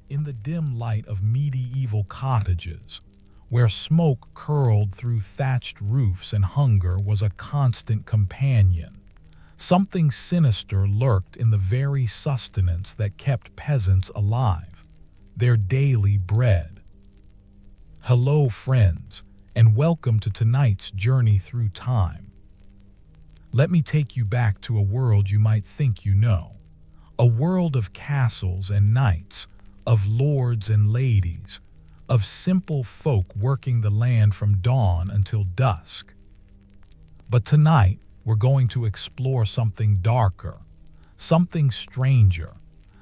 In the dim light of medieval cottages, where smoke curled through thatched roofs and hunger was a constant companion, something sinister lurked in the very sustenance that kept peasants alive, their daily bread. Hello, friends, and welcome to tonight's journey through time. Let me take you back to a world you might think you know, a world of castles and knights, of lords and ladies, of simple folk working the land from dawn until dusk. But tonight, we're going to explore something darker, something stranger,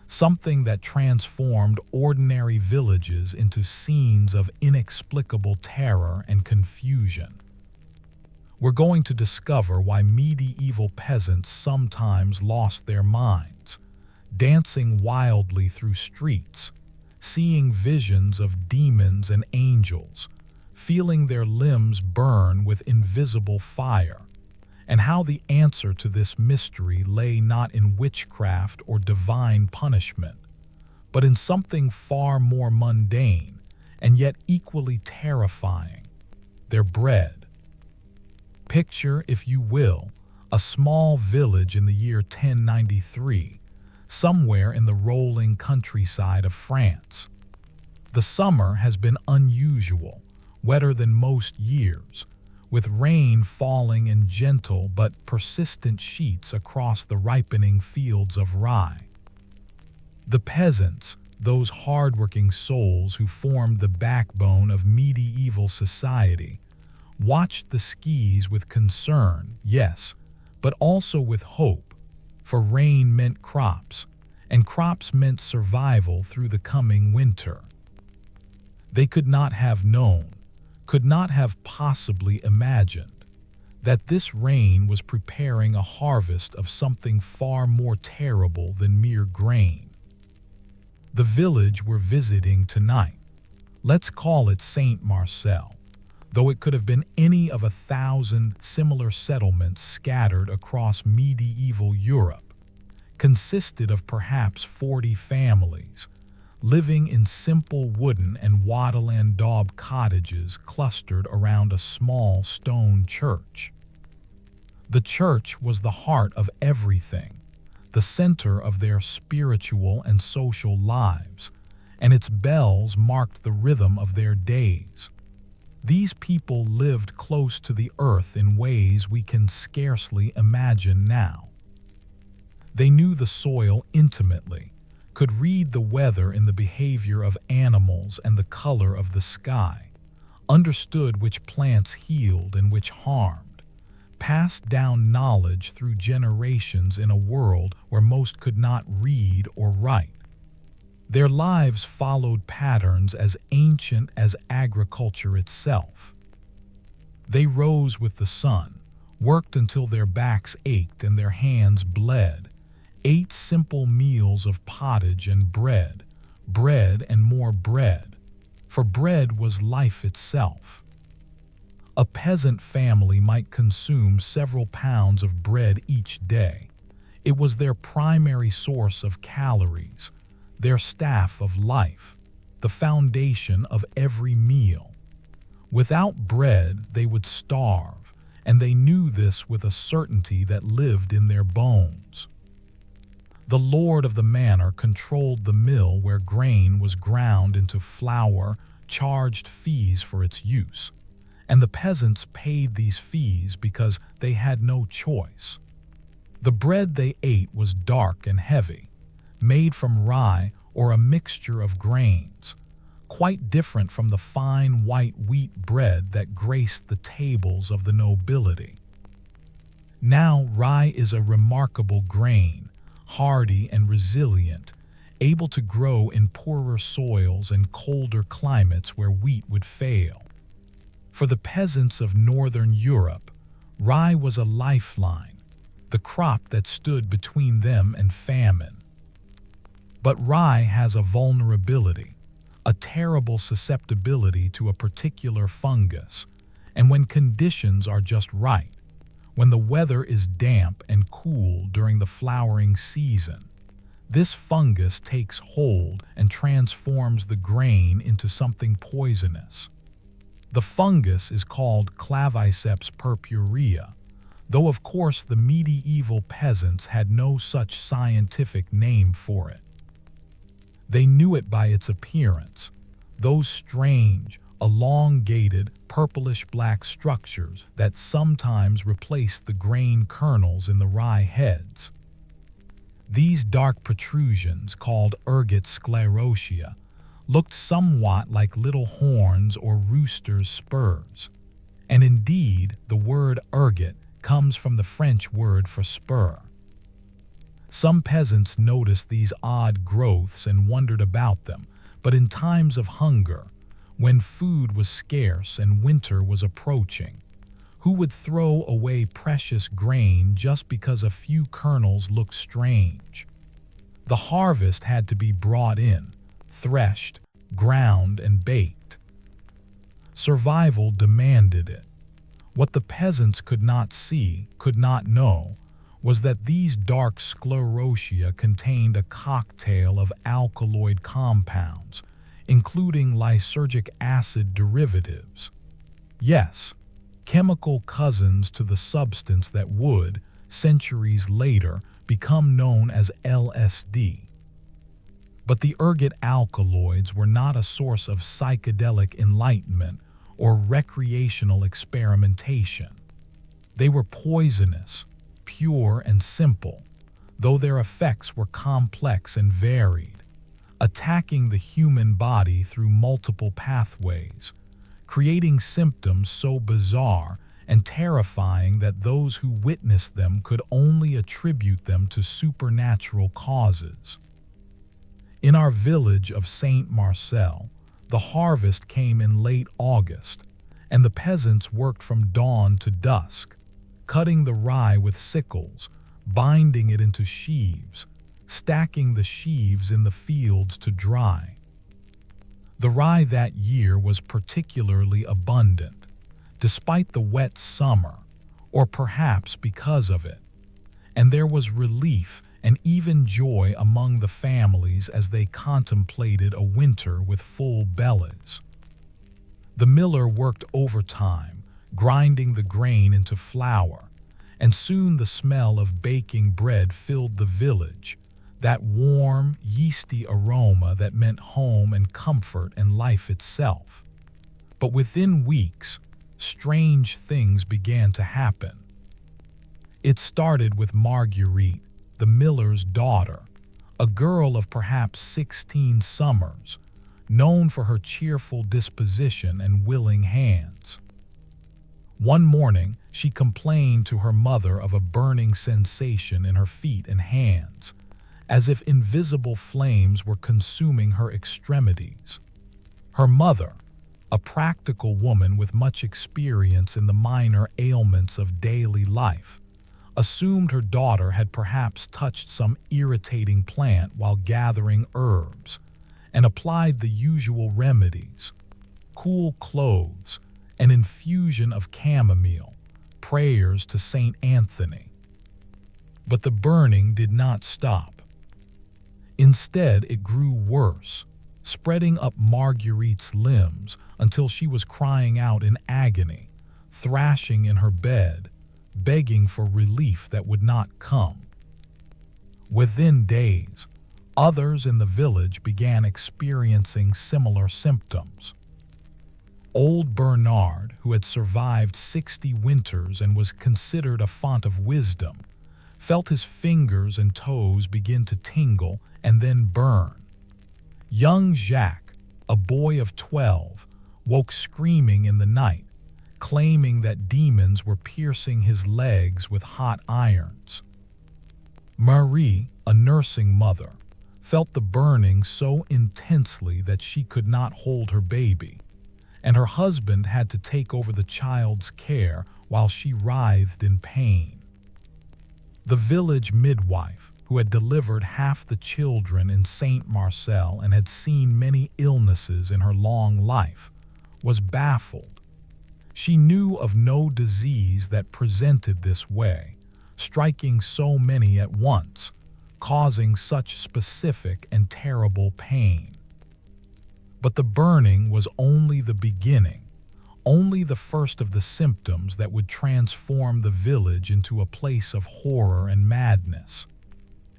something that transformed ordinary villages into scenes of inexplicable terror and confusion. We're going to discover why medieval peasants sometimes lost their minds, dancing wildly through streets, seeing visions of demons and angels, feeling their limbs burn with invisible fire, and how the answer to this mystery lay not in witchcraft or divine punishment, but in something far more mundane and yet equally terrifying: their bread. Picture, if you will, a small village in the year 1093, somewhere in the rolling countryside of France. The summer has been unusual, wetter than most years, with rain falling in gentle but persistent sheets across the ripening fields of rye. The peasants, those hardworking souls who formed the backbone of medieval society, watched the skis with concern, yes, but also with hope, for rain meant crops, and crops meant survival through the coming winter. They could not have known, could not have possibly imagined, that this rain was preparing a harvest of something far more terrible than mere grain. The village we're visiting tonight, let's call it Saint Marcel, though it could have been any of 1,000 similar settlements scattered across medieval Europe, consisted of perhaps 40 families, living in simple wooden and wattle and daub cottages clustered around a small stone church. The church was the heart of everything, the center of their spiritual and social lives, and its bells marked the rhythm of their days. These people lived close to the earth in ways we can scarcely imagine now. They knew the soil intimately, could read the weather in the behavior of animals and the color of the sky, understood which plants healed and which harmed, passed down knowledge through generations in a world where most could not read or write. Their lives followed patterns as ancient as agriculture itself. They rose with the sun, worked until their backs ached and their hands bled, ate simple meals of pottage and bread, bread and more bread, for bread was life itself. A peasant family might consume several pounds of bread each day. It was their primary source of calories, their staff of life, the foundation of every meal. Without bread, they would starve, and they knew this with a certainty that lived in their bones. The lord of the manor controlled the mill where grain was ground into flour, charged fees for its use, and the peasants paid these fees because they had no choice. The bread they ate was dark and heavy, made from rye or a mixture of grains, quite different from the fine white wheat bread that graced the tables of the nobility. Now rye is a remarkable grain, hardy and resilient, able to grow in poorer soils and colder climates where wheat would fail. For the peasants of northern Europe, rye was a lifeline, the crop that stood between them and famine. But rye has a vulnerability, a terrible susceptibility to a particular fungus, and when conditions are just right, when the weather is damp and cool during the flowering season, This fungus takes hold and transforms the grain into something poisonous. The fungus is called Claviceps purpurea, though of course the medieval peasants had no such scientific name for it. They knew it by its appearance, those strange, elongated, purplish-black structures that sometimes replace the grain kernels in the rye heads. These dark protrusions, called ergot sclerotia, looked somewhat like little horns or rooster's spurs. And indeed, the word ergot comes from the French word for spur. Some peasants noticed these odd growths and wondered about them, but in times of hunger, when food was scarce and winter was approaching, who would throw away precious grain just because a few kernels looked strange? The harvest had to be brought in, threshed, ground, and baked. Survival demanded it. What the peasants could not see, could not know, was that these dark sclerotia contained a cocktail of alkaloid compounds, including lysergic acid derivatives. Yes, chemical cousins to the substance that would, centuries later, become known as LSD. But the ergot alkaloids were not a source of psychedelic enlightenment or recreational experimentation. They were poisonous, pure and simple, though their effects were complex and varied, attacking the human body through multiple pathways, creating symptoms so bizarre and terrifying that those who witnessed them could only attribute them to supernatural causes. In our village of Saint Marcel, the harvest came in late August, and the peasants worked from dawn to dusk, cutting the rye with sickles, binding it into sheaves, stacking the sheaves in the fields to dry. The rye that year was particularly abundant, despite the wet summer, or perhaps because of it, and there was relief and even joy among the families as they contemplated a winter with full bellies. The miller worked overtime, grinding the grain into flour, and soon the smell of baking bread filled the village, that warm, yeasty aroma that meant home and comfort and life itself. But within weeks, strange things began to happen. It started with Marguerite, the miller's daughter, a girl of perhaps 16 summers, known for her cheerful disposition and willing hands. One morning, she complained to her mother of a burning sensation in her feet and hands, as if invisible flames were consuming her extremities. Her mother, a practical woman with much experience in the minor ailments of daily life, assumed her daughter had perhaps touched some irritating plant while gathering herbs, and applied the usual remedies: cool clothes, an infusion of chamomile, prayers to Saint Anthony. But the burning did not stop. Instead, it grew worse, spreading up Marguerite's limbs until she was crying out in agony, thrashing in her bed, begging for relief that would not come. Within days, others in the village began experiencing similar symptoms. Old Bernard, who had survived 60 winters and was considered a font of wisdom, felt his fingers and toes begin to tingle and then burn. Young Jacques, a boy of 12, woke screaming in the night, claiming that demons were piercing his legs with hot irons. Marie, a nursing mother, felt the burning so intensely that she could not hold her baby, and her husband had to take over the child's care while she writhed in pain. The village midwife, who had delivered half the children in Saint Marcel and had seen many illnesses in her long life, was baffled. She knew of no disease that presented this way, striking so many at once, causing such specific and terrible pain. But the burning was only the beginning, only the first of the symptoms that would transform the village into a place of horror and madness.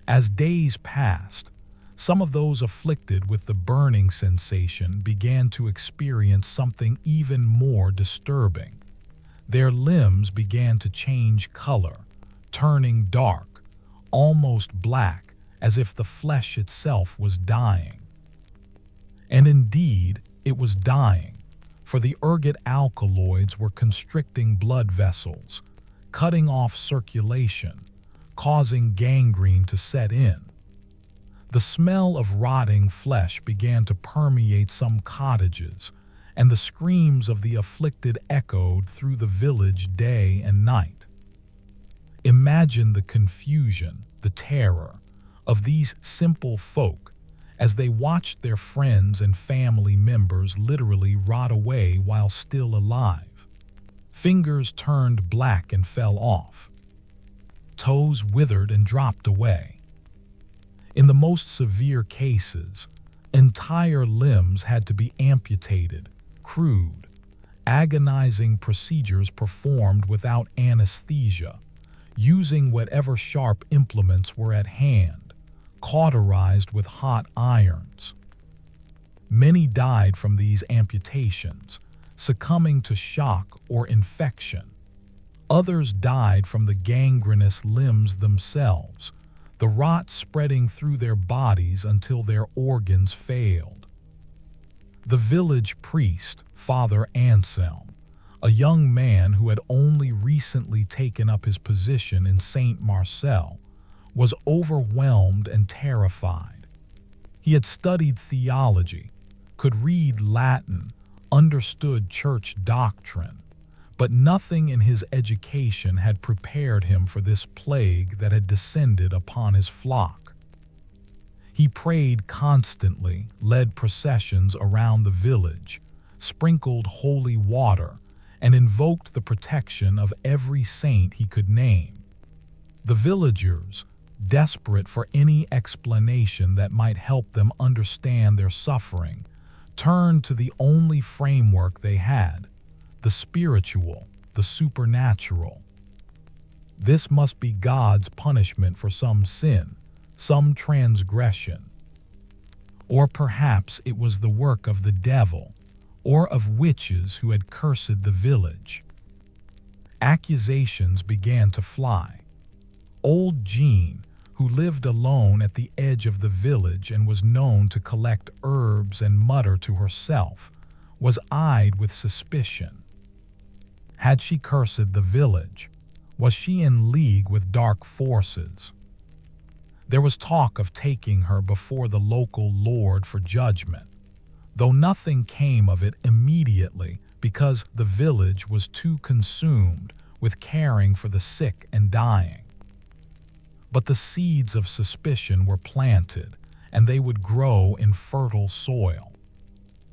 As days passed, some of those afflicted with the burning sensation began to experience something even more disturbing. Their limbs began to change color, turning dark, almost black, as if the flesh itself was dying. And indeed, it was dying, for the ergot alkaloids were constricting blood vessels, cutting off circulation, causing gangrene to set in. The smell of rotting flesh began to permeate some cottages, and the screams of the afflicted echoed through the village day and night. Imagine the confusion, the terror of these simple folk as they watched their friends and family members literally rot away while still alive. Fingers turned black and fell off. Toes withered and dropped away. In the most severe cases, entire limbs had to be amputated, crude, agonizing procedures performed without anesthesia, using whatever sharp implements were at hand, cauterized with hot irons. Many died from these amputations, succumbing to shock or infection. Others died from the gangrenous limbs themselves, the rot spreading through their bodies until their organs failed. The village priest, Father Anselm, a young man who had only recently taken up his position in Saint Marcel, was overwhelmed and terrified. He had studied theology, could read Latin, understood church doctrine, but nothing in his education had prepared him for this plague that had descended upon his flock. He prayed constantly, led processions around the village, sprinkled holy water, and invoked the protection of every saint he could name. The villagers, desperate for any explanation that might help them understand their suffering, turned to the only framework they had: the spiritual, the supernatural. This must be God's punishment for some sin, some transgression. Or perhaps it was the work of the devil, or of witches who had cursed the village. Accusations began to fly. Old Jean, who lived alone at the edge of the village and was known to collect herbs and mutter to herself, was eyed with suspicion. Had she cursed the village? Was she in league with dark forces? There was talk of taking her before the local lord for judgment, though nothing came of it immediately because the village was too consumed with caring for the sick and dying. But the seeds of suspicion were planted, and they would grow in fertile soil.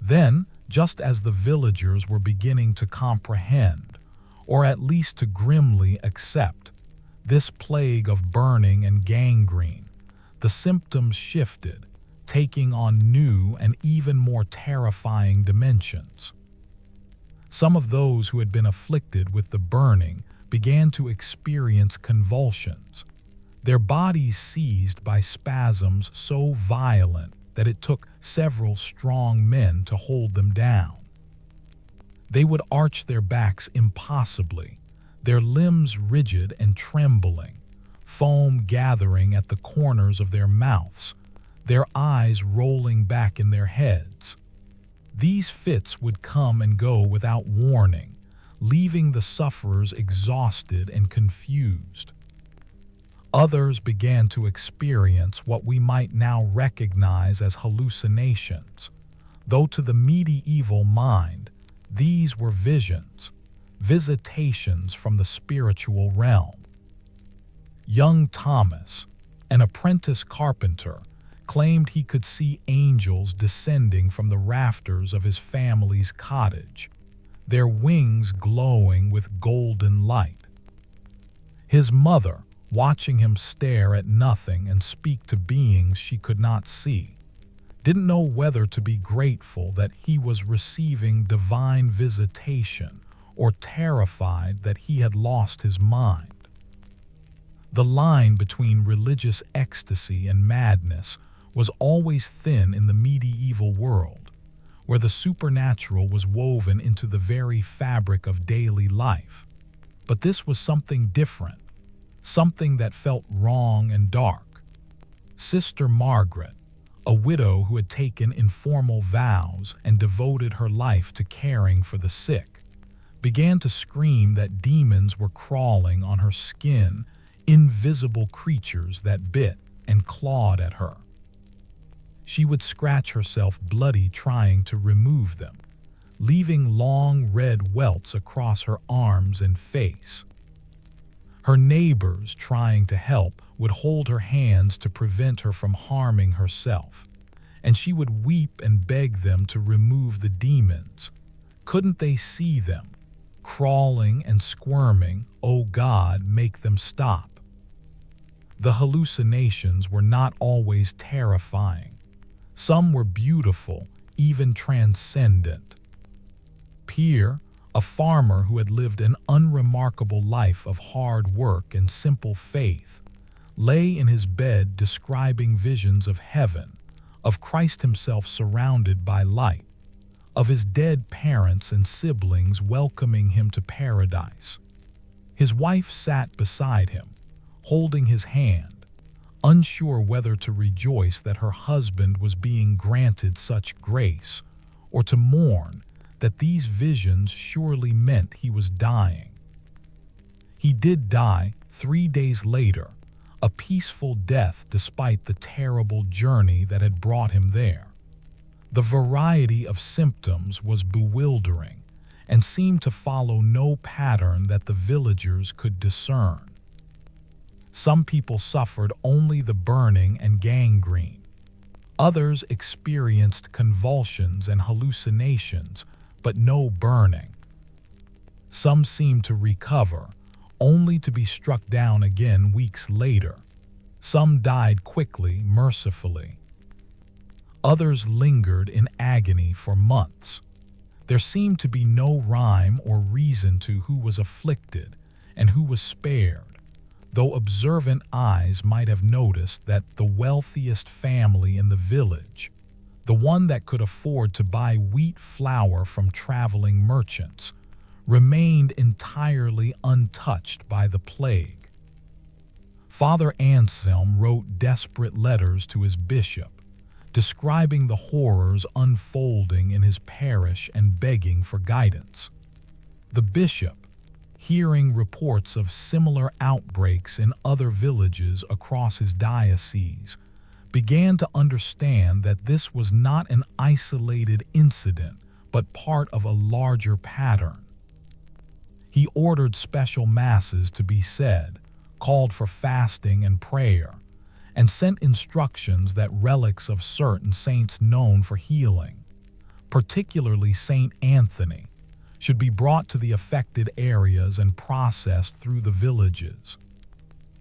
Then, just as the villagers were beginning to comprehend, or at least to grimly accept, this plague of burning and gangrene, the symptoms shifted, taking on new and even more terrifying dimensions. Some of those who had been afflicted with the burning began to experience convulsions, their bodies seized by spasms so violent that it took several strong men to hold them down. They would arch their backs impossibly, their limbs rigid and trembling, foam gathering at the corners of their mouths, their eyes rolling back in their heads. These fits would come and go without warning, leaving the sufferers exhausted and confused. Others began to experience what we might now recognize as hallucinations, though to the medieval mind, these were visions, visitations from the spiritual realm. Young Thomas, an apprentice carpenter, claimed he could see angels descending from the rafters of his family's cottage, their wings glowing with golden light. His mother, watching him stare at nothing and speak to beings she could not see. Didn't know whether to be grateful that he was receiving divine visitation or terrified that he had lost his mind. The line between religious ecstasy and madness was always thin in the medieval world, where the supernatural was woven into the very fabric of daily life. But this was something different, something that felt wrong and dark. Sister Margaret, a widow who had taken informal vows and devoted her life to caring for the sick, began to scream that demons were crawling on her skin, invisible creatures that bit and clawed at her. She would scratch herself bloody trying to remove them, leaving long red welts across her arms and face. Her neighbors, trying to help, would hold her hands to prevent her from harming herself, and she would weep and beg them to remove the demons. Couldn't they see them, crawling and squirming? Oh God, make them stop. The hallucinations were not always terrifying. Some were beautiful, even transcendent. Pierre, a farmer who had lived an unremarkable life of hard work and simple faith, lay in his bed describing visions of heaven, of Christ himself surrounded by light, of his dead parents and siblings welcoming him to paradise. His wife sat beside him, holding his hand, unsure whether to rejoice that her husband was being granted such grace, or to mourn that these visions surely meant he was dying. He did die 3 days later, a peaceful death despite the terrible journey that had brought him there. The variety of symptoms was bewildering and seemed to follow no pattern that the villagers could discern. Some people suffered only the burning and gangrene. Others experienced convulsions and hallucinations, but no burning. Some seemed to recover, only to be struck down again weeks later. Some died quickly, mercifully. Others lingered in agony for months. There seemed to be no rhyme or reason to who was afflicted and who was spared, though observant eyes might have noticed that the wealthiest family in the village, the one that could afford to buy wheat flour from traveling merchants, remained entirely untouched by the plague. Father Anselm wrote desperate letters to his bishop, describing the horrors unfolding in his parish and begging for guidance. The bishop, hearing reports of similar outbreaks in other villages across his diocese, began to understand that this was not an isolated incident, but part of a larger pattern. He ordered special masses to be said, called for fasting and prayer, and sent instructions that relics of certain saints known for healing, particularly Saint Anthony, should be brought to the affected areas and processed through the villages.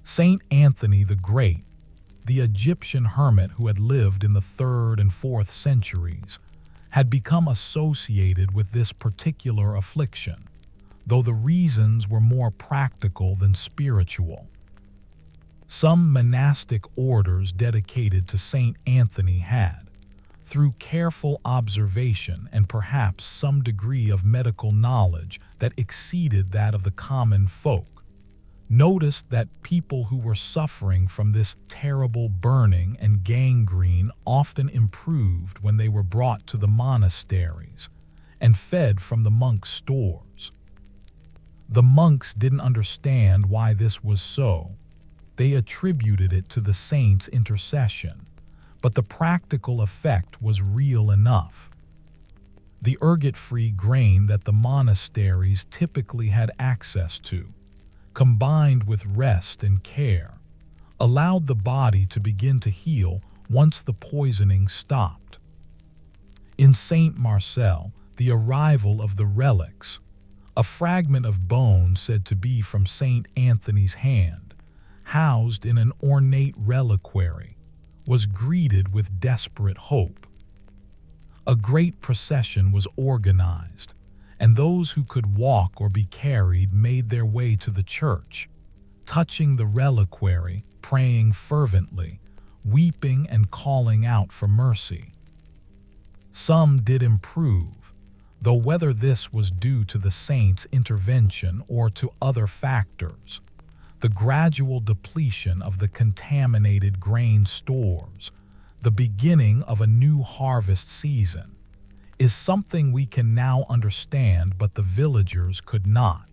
Saint Anthony the Great, the Egyptian hermit who had lived in the 3rd and 4th centuries, had become associated with this particular affliction, though the reasons were more practical than spiritual. Some monastic orders dedicated to Saint Anthony had, through careful observation and perhaps some degree of medical knowledge that exceeded that of the common folk, noticed that people who were suffering from this terrible burning and gangrene often improved when they were brought to the monasteries and fed from the monks' stores. The monks didn't understand why this was so. They attributed it to the saints' intercession, but the practical effect was real enough. The ergot-free grain that the monasteries typically had access to, combined with rest and care, allowed the body to begin to heal once the poisoning stopped. In Saint Marcel, the arrival of the relics, a fragment of bone said to be from Saint Anthony's hand, housed in an ornate reliquary, was greeted with desperate hope. A great procession was organized, and those who could walk or be carried made their way to the church, touching the reliquary, praying fervently, weeping and calling out for mercy. Some did improve, though whether this was due to the saint's intervention or to other factors, the gradual depletion of the contaminated grain stores, the beginning of a new harvest season, is something we can now understand but the villagers could not.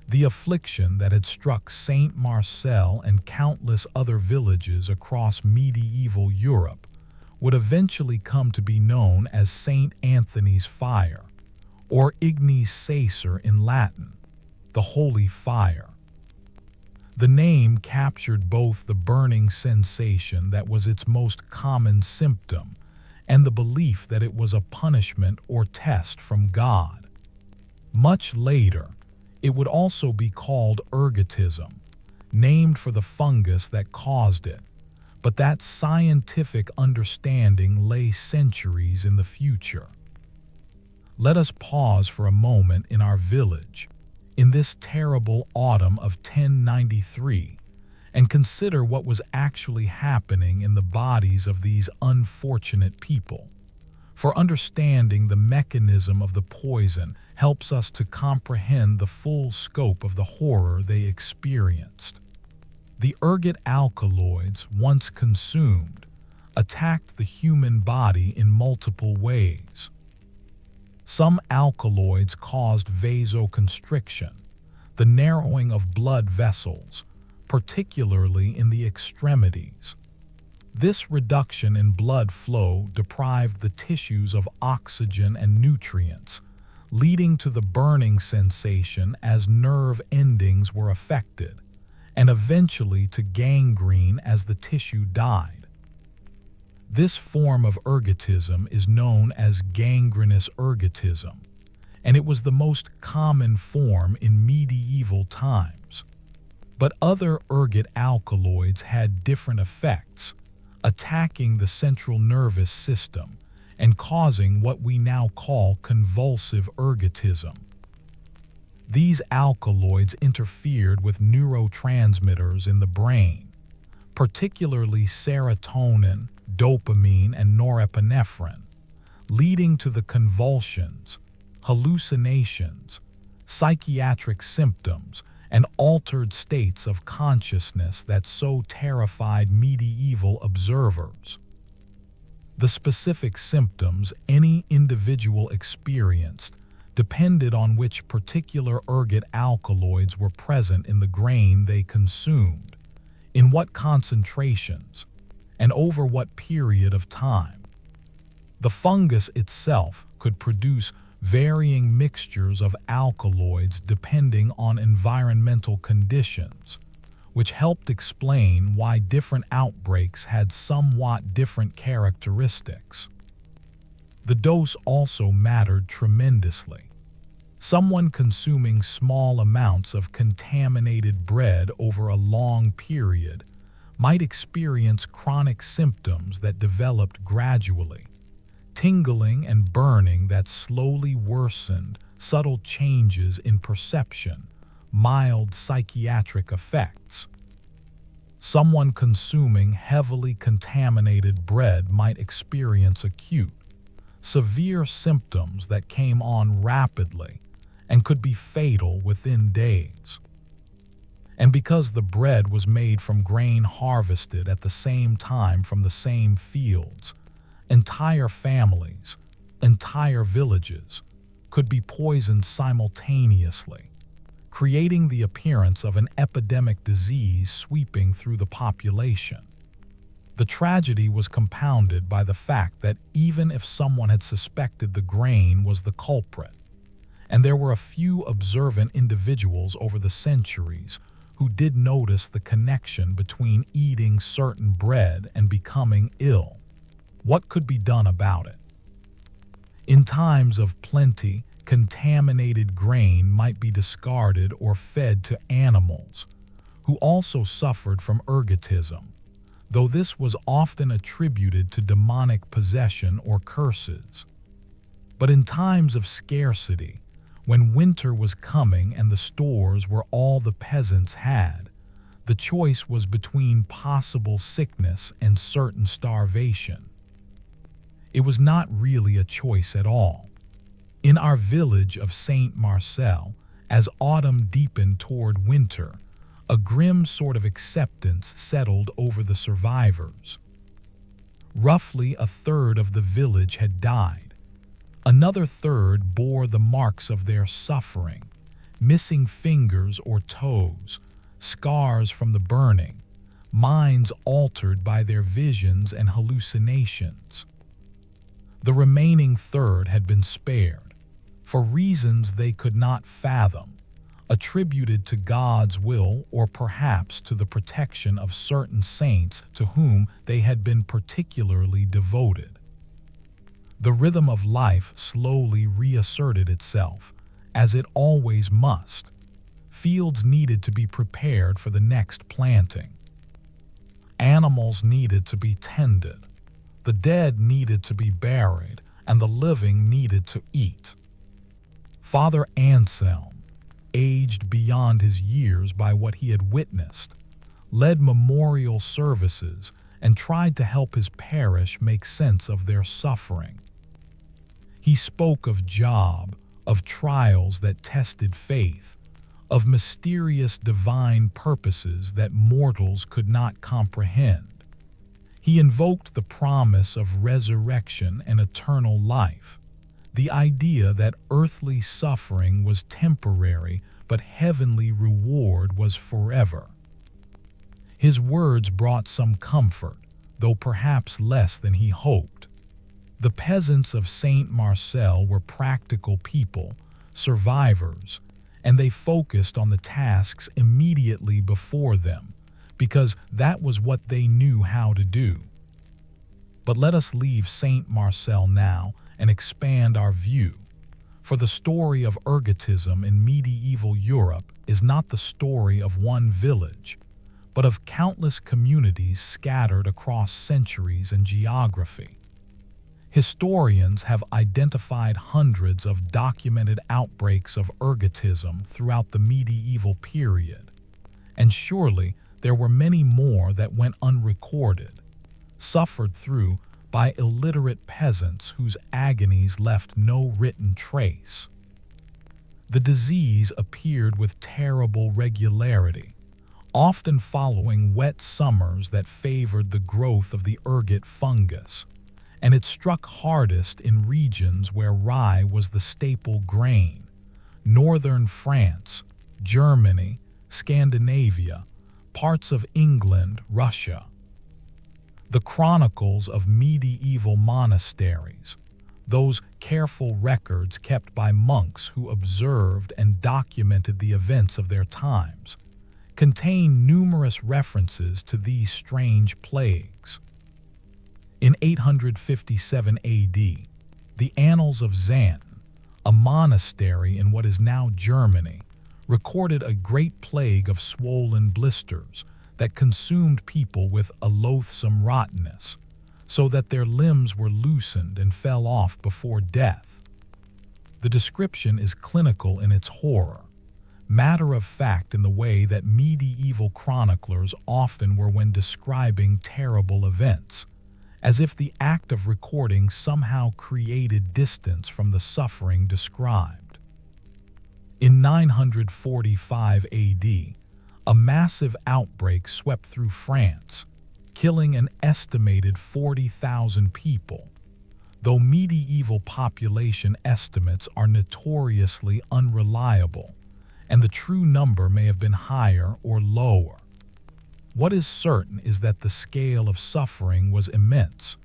The affliction that had struck Saint Marcel and countless other villages across medieval Europe would eventually come to be known as Saint Anthony's fire, or ignis sacer in Latin, the holy fire. The name captured both the burning sensation that was its most common symptom and the belief that it was a punishment or test from God. Much later, it would also be called ergotism, named for the fungus that caused it, but that scientific understanding lay centuries in the future. Let us pause for a moment in our village, in this terrible autumn of 1093, and consider what was actually happening in the bodies of these unfortunate people. For understanding the mechanism of the poison helps us to comprehend the full scope of the horror they experienced. The ergot alkaloids, once consumed, attacked the human body in multiple ways. Some alkaloids caused vasoconstriction, the narrowing of blood vessels, particularly in the extremities. This reduction in blood flow deprived the tissues of oxygen and nutrients, leading to the burning sensation as nerve endings were affected, and eventually to gangrene as the tissue died. This form of ergotism is known as gangrenous ergotism, and it was the most common form in medieval times. But other ergot alkaloids had different effects, attacking the central nervous system and causing what we now call convulsive ergotism. These alkaloids interfered with neurotransmitters in the brain, particularly serotonin, dopamine, and norepinephrine, leading to the convulsions, hallucinations, psychiatric symptoms, and altered states of consciousness that so terrified medieval observers. The specific symptoms any individual experienced depended on which particular ergot alkaloids were present in the grain they consumed, in what concentrations, and over what period of time. The fungus itself could produce varying mixtures of alkaloids depending on environmental conditions, which helped explain why different outbreaks had somewhat different characteristics. The dose also mattered tremendously. Someone consuming small amounts of contaminated bread over a long period might experience chronic symptoms that developed gradually, tingling and burning that slowly worsened, subtle changes in perception, mild psychiatric effects. Someone consuming heavily contaminated bread might experience acute, severe symptoms that came on rapidly and could be fatal within days. And because the bread was made from grain harvested at the same time from the same fields, entire families, entire villages could be poisoned simultaneously, creating the appearance of an epidemic disease sweeping through the population. The tragedy was compounded by the fact that even if someone had suspected the grain was the culprit, and there were a few observant individuals over the centuries who did notice the connection between eating certain bread and becoming ill, what could be done about it? In times of plenty, contaminated grain might be discarded or fed to animals, who also suffered from ergotism, though this was often attributed to demonic possession or curses. But in times of scarcity, when winter was coming and the stores were all the peasants had, the choice was between possible sickness and certain starvation. It was not really a choice at all. In our village of Saint Marcel, as autumn deepened toward winter, a grim sort of acceptance settled over the survivors. Roughly a third of the village had died. Another third bore the marks of their suffering, missing fingers or toes, scars from the burning, minds altered by their visions and hallucinations. The remaining third had been spared, for reasons they could not fathom, attributed to God's will or perhaps to the protection of certain saints to whom they had been particularly devoted. The rhythm of life slowly reasserted itself, as it always must. Fields needed to be prepared for the next planting. Animals needed to be tended. The dead needed to be buried, and the living needed to eat. Father Anselm, aged beyond his years by what he had witnessed, led memorial services and tried to help his parish make sense of their suffering. He spoke of Job, of trials that tested faith, of mysterious divine purposes that mortals could not comprehend. He invoked the promise of resurrection and eternal life, the idea that earthly suffering was temporary but heavenly reward was forever. His words brought some comfort, though perhaps less than he hoped. The peasants of Saint Marcel were practical people, survivors, and they focused on the tasks immediately before them, because that was what they knew how to do. But let us leave Saint Marcel now and expand our view, for the story of ergotism in medieval Europe is not the story of one village, but of countless communities scattered across centuries and geography. Historians have identified hundreds of documented outbreaks of ergotism throughout the medieval period, and surely there were many more that went unrecorded, suffered through by illiterate peasants whose agonies left no written trace. The disease appeared with terrible regularity, often following wet summers that favored the growth of the ergot fungus, and it struck hardest in regions where rye was the staple grain: northern France, Germany, Scandinavia, parts of England, Russia. The chronicles of medieval monasteries, those careful records kept by monks who observed and documented the events of their times, contain numerous references to these strange plagues. In 857 AD, the Annals of Xanten, a monastery in what is now Germany, recorded a great plague of swollen blisters that consumed people with a loathsome rottenness, so that their limbs were loosened and fell off before death. The description is clinical in its horror, matter of fact in the way that medieval chroniclers often were when describing terrible events, as if the act of recording somehow created distance from the suffering described. In 945 AD, a massive outbreak swept through France, killing an estimated 40,000 people, though medieval population estimates are notoriously unreliable, and the true number may have been higher or lower. What is certain is that the scale of suffering was immense,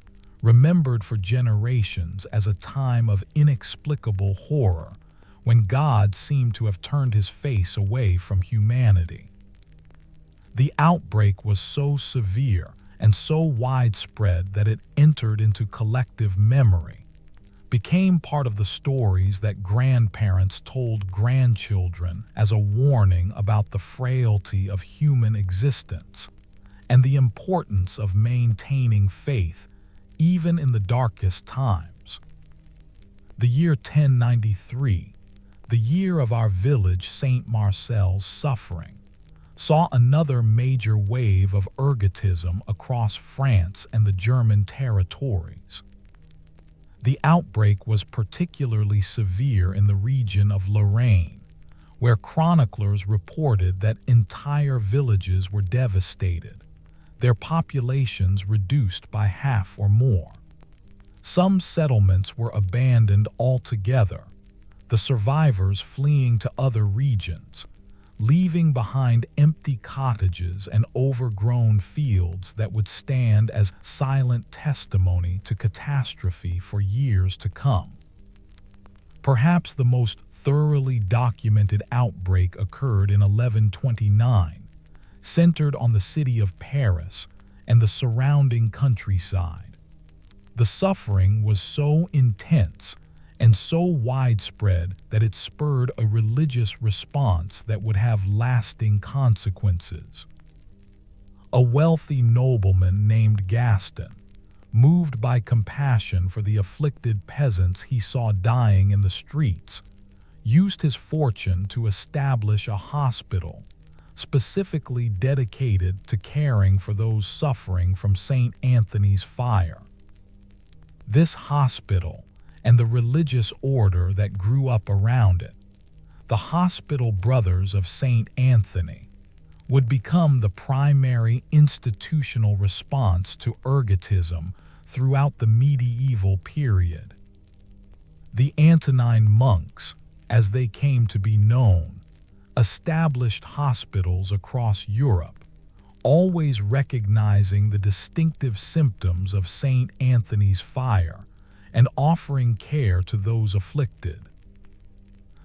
remembered for generations as a time of inexplicable horror, when God seemed to have turned his face away from humanity. The outbreak was so severe and so widespread that it entered into collective memory. became part of the stories that grandparents told grandchildren as a warning about the frailty of human existence and the importance of maintaining faith even in the darkest times. The year 1093, the year of our village Saint Marcel's suffering, saw another major wave of ergotism across France and the German territories. The outbreak was particularly severe in the region of Lorraine, where chroniclers reported that entire villages were devastated, their populations reduced by half or more. Some settlements were abandoned altogether, the survivors fleeing to other regions, leaving behind empty cottages and overgrown fields that would stand as silent testimony to catastrophe for years to come. Perhaps the most thoroughly documented outbreak occurred in 1129, centered on the city of Paris and the surrounding countryside. The suffering was so intense and so widespread that it spurred a religious response that would have lasting consequences. A wealthy nobleman named Gaston, moved by compassion for the afflicted peasants he saw dying in the streets, used his fortune to establish a hospital specifically dedicated to caring for those suffering from St. Anthony's fire. This hospital, and the religious order that grew up around it, the Hospital Brothers of St. Anthony, would become the primary institutional response to ergotism throughout the medieval period. The Antonine monks, as they came to be known, established hospitals across Europe, always recognizing the distinctive symptoms of St. Anthony's fire and offering care to those afflicted.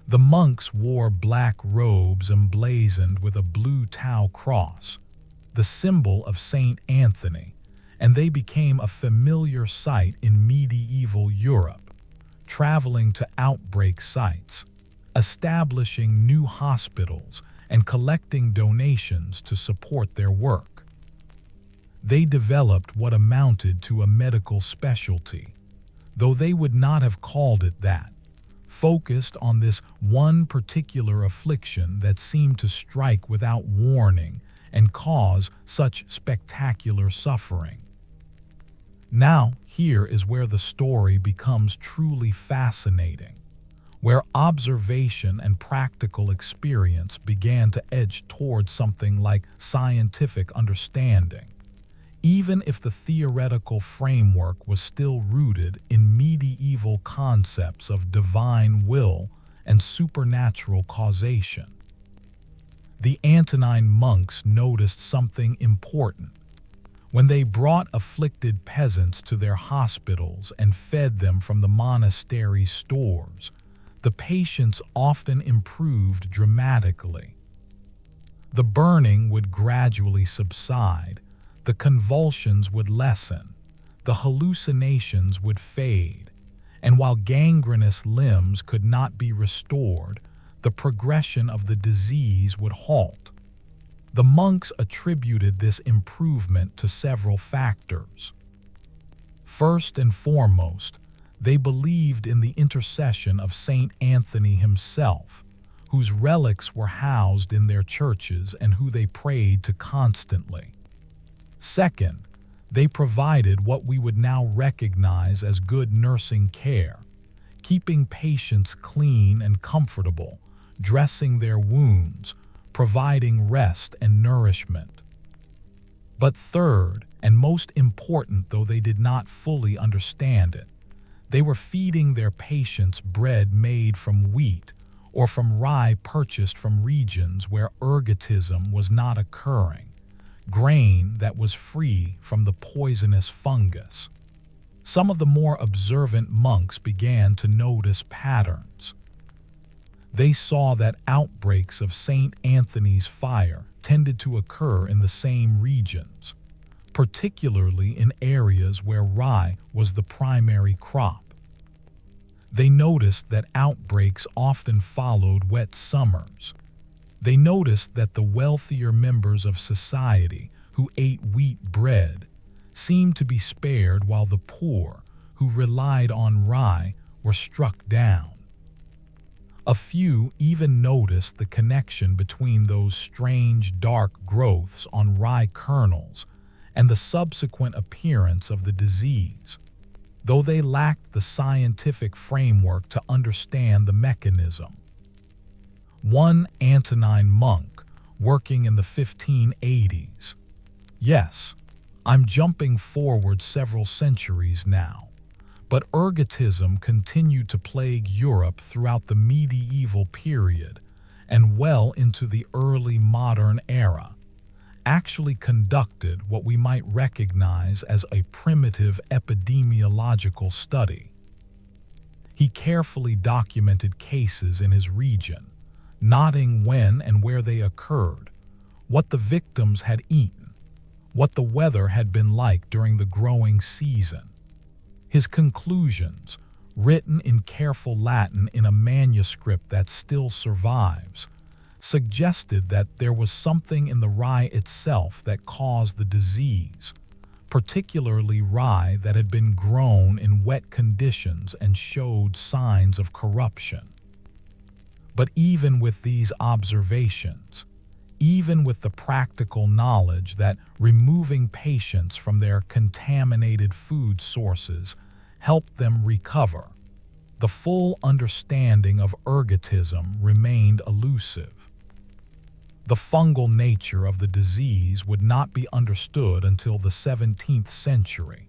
The monks wore black robes emblazoned with a blue tau cross, the symbol of St. Anthony, and they became a familiar sight in medieval Europe, traveling to outbreak sites, establishing new hospitals, and collecting donations to support their work. They developed what amounted to a medical specialty, though they would not have called it that, focused on this one particular affliction that seemed to strike without warning and cause such spectacular suffering. Now, here is where the story becomes truly fascinating, where observation and practical experience began to edge toward something like scientific understanding, even if the theoretical framework was still rooted in medieval concepts of divine will and supernatural causation. The Antonine monks noticed something important. When they brought afflicted peasants to their hospitals and fed them from the monastery's stores, the patients often improved dramatically. The burning would gradually subside, the convulsions would lessen, the hallucinations would fade, and while gangrenous limbs could not be restored, the progression of the disease would halt. The monks attributed this improvement to several factors. First and foremost, they believed in the intercession of St. Anthony himself, whose relics were housed in their churches and who they prayed to constantly. Second, they provided what we would now recognize as good nursing care, keeping patients clean and comfortable, dressing their wounds, providing rest and nourishment. But third, and most important though they did not fully understand it, they were feeding their patients bread made from wheat or from rye purchased from regions where ergotism was not occurring, grain that was free from the poisonous fungus. Some of the more observant monks began to notice patterns. They saw that outbreaks of St. Anthony's fire tended to occur in the same regions, particularly in areas where rye was the primary crop. They noticed that outbreaks often followed wet summers. They noticed that the wealthier members of society who ate wheat bread seemed to be spared while the poor, who relied on rye, were struck down. A few even noticed the connection between those strange dark growths on rye kernels and the subsequent appearance of the disease, though they lacked the scientific framework to understand the mechanism. One Antonine monk, working in the 1580s. Yes, I'm jumping forward several centuries now, but ergotism continued to plague Europe throughout the medieval period and well into the early modern era, actually conducted what we might recognize as a primitive epidemiological study. He carefully documented cases in his region, noting when and where they occurred, what the victims had eaten, what the weather had been like during the growing season. His conclusions, written in careful Latin in a manuscript that still survives, suggested that there was something in the rye itself that caused the disease, particularly rye that had been grown in wet conditions and showed signs of corruption. But even with these observations, even with the practical knowledge that removing patients from their contaminated food sources helped them recover, the full understanding of ergotism remained elusive. The fungal nature of the disease would not be understood until the 17th century,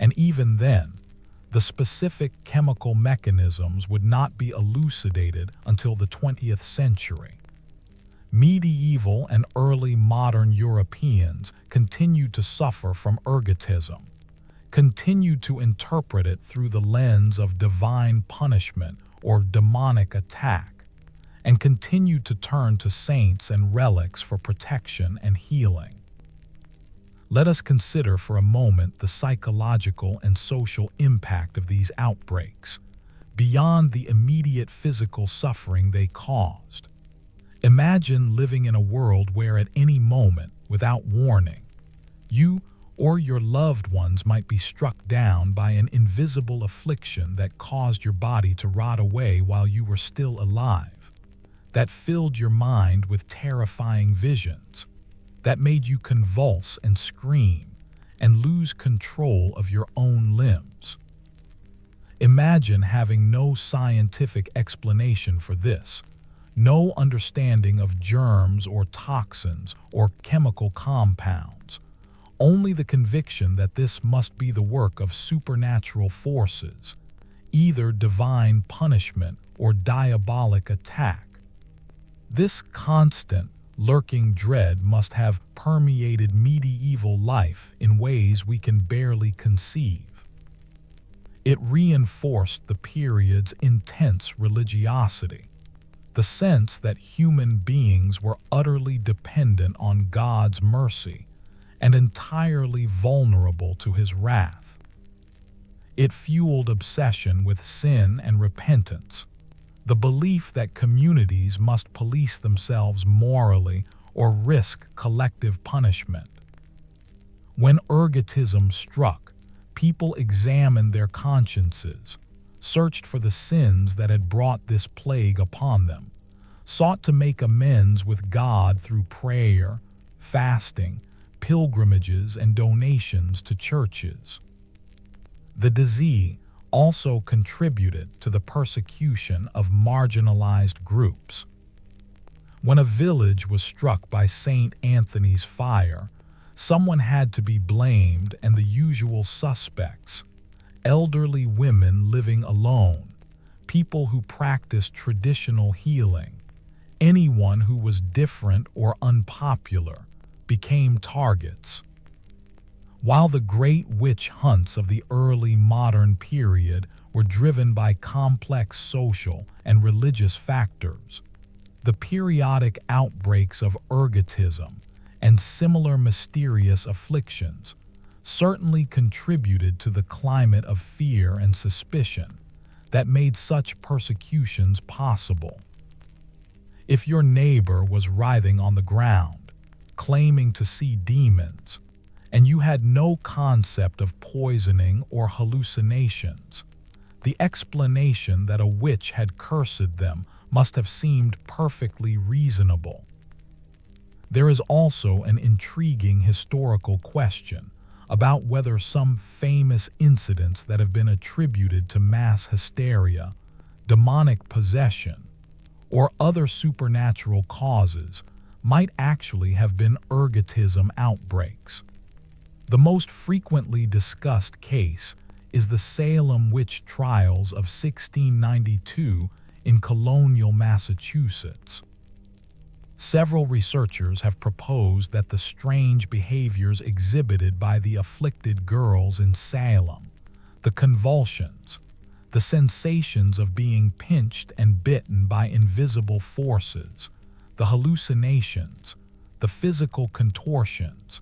and even then, the specific chemical mechanisms would not be elucidated until the 20th century. Medieval and early modern Europeans continued to suffer from ergotism, continued to interpret it through the lens of divine punishment or demonic attack, and continued to turn to saints and relics for protection and healing. Let us consider for a moment the psychological and social impact of these outbreaks, beyond the immediate physical suffering they caused. Imagine living in a world where at any moment, without warning, you or your loved ones might be struck down by an invisible affliction that caused your body to rot away while you were still alive, that filled your mind with terrifying visions, that made you convulse and scream and lose control of your own limbs. Imagine having no scientific explanation for this, no understanding of germs or toxins or chemical compounds, only the conviction that this must be the work of supernatural forces, either divine punishment or diabolic attack. This constant, lurking dread must have permeated medieval life in ways we can barely conceive. It reinforced the period's intense religiosity, the sense that human beings were utterly dependent on God's mercy and entirely vulnerable to his wrath. It fueled obsession with sin and repentance, the belief that communities must police themselves morally or risk collective punishment. When ergotism struck, people examined their consciences, searched for the sins that had brought this plague upon them, sought to make amends with God through prayer, fasting, pilgrimages, and donations to churches. The disease also contributed to the persecution of marginalized groups. When a village was struck by St. Anthony's fire, someone had to be blamed, and the usual suspects, elderly women living alone, people who practiced traditional healing, anyone who was different or unpopular, became targets. While the great witch hunts of the early modern period were driven by complex social and religious factors, the periodic outbreaks of ergotism and similar mysterious afflictions certainly contributed to the climate of fear and suspicion that made such persecutions possible. If your neighbor was writhing on the ground, claiming to see demons, and you had no concept of poisoning or hallucinations, the explanation that a witch had cursed them must have seemed perfectly reasonable. There is also an intriguing historical question about whether some famous incidents that have been attributed to mass hysteria, demonic possession, or other supernatural causes might actually have been ergotism outbreaks. The most frequently discussed case is the Salem witch trials of 1692 in colonial Massachusetts. Several researchers have proposed that the strange behaviors exhibited by the afflicted girls in Salem, the convulsions, the sensations of being pinched and bitten by invisible forces, the hallucinations, the physical contortions,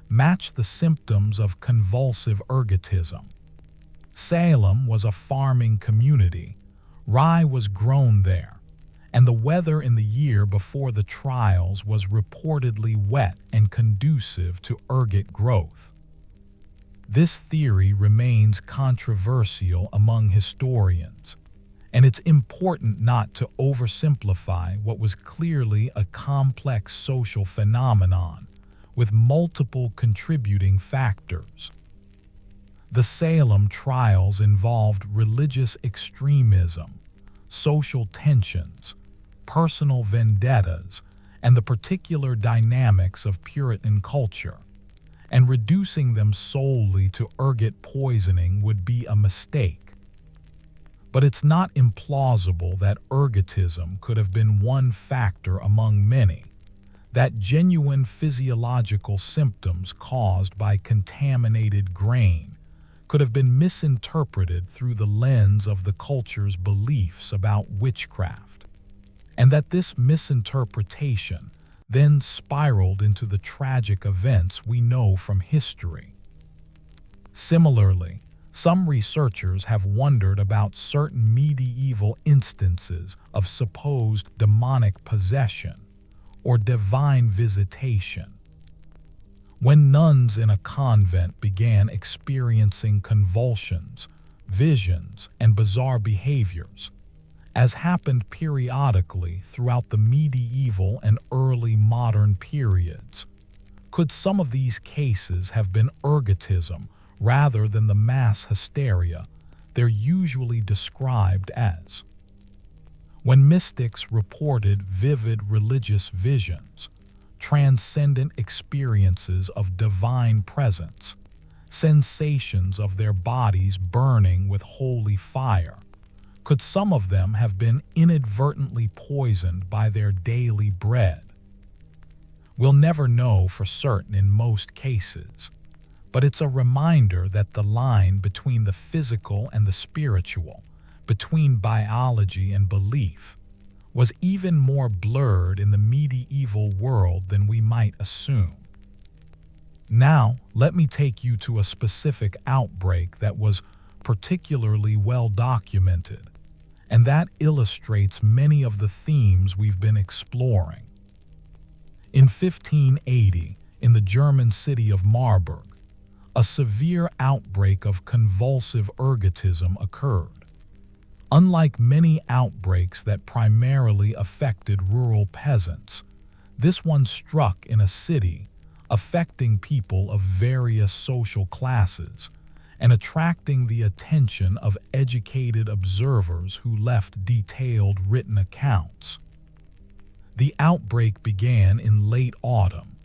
match the symptoms of convulsive ergotism. Salem was a farming community. Rye was grown there, and the weather in the year before the trials was reportedly wet and conducive to ergot growth. This theory remains controversial among historians, and it's important not to oversimplify what was clearly a complex social phenomenon with multiple contributing factors. The Salem trials involved religious extremism, social tensions, personal vendettas, and the particular dynamics of Puritan culture, and reducing them solely to ergot poisoning would be a mistake. But it's not implausible that ergotism could have been one factor among many, that genuine physiological symptoms caused by contaminated grain could have been misinterpreted through the lens of the culture's beliefs about witchcraft, and that this misinterpretation then spiraled into the tragic events we know from history. Similarly, some researchers have wondered about certain medieval instances of supposed demonic possession or divine visitation. When nuns in a convent began experiencing convulsions, visions, and bizarre behaviors, as happened periodically throughout the medieval and early modern periods, could some of these cases have been ergotism rather than the mass hysteria they're usually described as? When mystics reported vivid religious visions, transcendent experiences of divine presence, sensations of their bodies burning with holy fire, could some of them have been inadvertently poisoned by their daily bread? We'll never know for certain in most cases, but it's a reminder that the line between the physical and the spiritual, between biology and belief, was even more blurred in the medieval world than we might assume. Now, let me take you to a specific outbreak that was particularly well documented, and that illustrates many of the themes we've been exploring. In 1580, in the German city of Marburg, a severe outbreak of convulsive ergotism occurred. Unlike many outbreaks that primarily affected rural peasants, this one struck in a city, affecting people of various social classes and attracting the attention of educated observers who left detailed written accounts. The outbreak began in late autumn,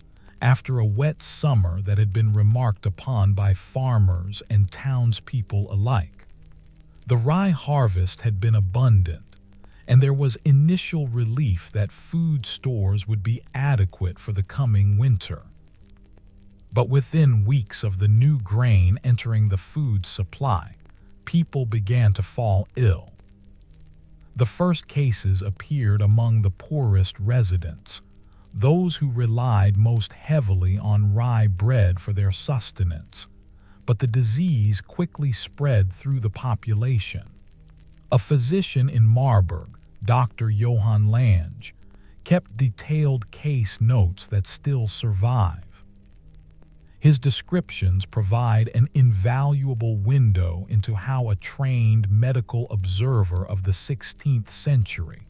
after a wet summer that had been remarked upon by farmers and townspeople alike. The rye harvest had been abundant, and there was initial relief that food stores would be adequate for the coming winter. But within weeks of the new grain entering the food supply, people began to fall ill. The first cases appeared among the poorest residents, those who relied most heavily on rye bread for their sustenance, but the disease quickly spread through the population. A physician in Marburg, Dr. Johann Lange, kept detailed case notes that still survive. His descriptions provide an invaluable window into how a trained medical observer of the 16th century,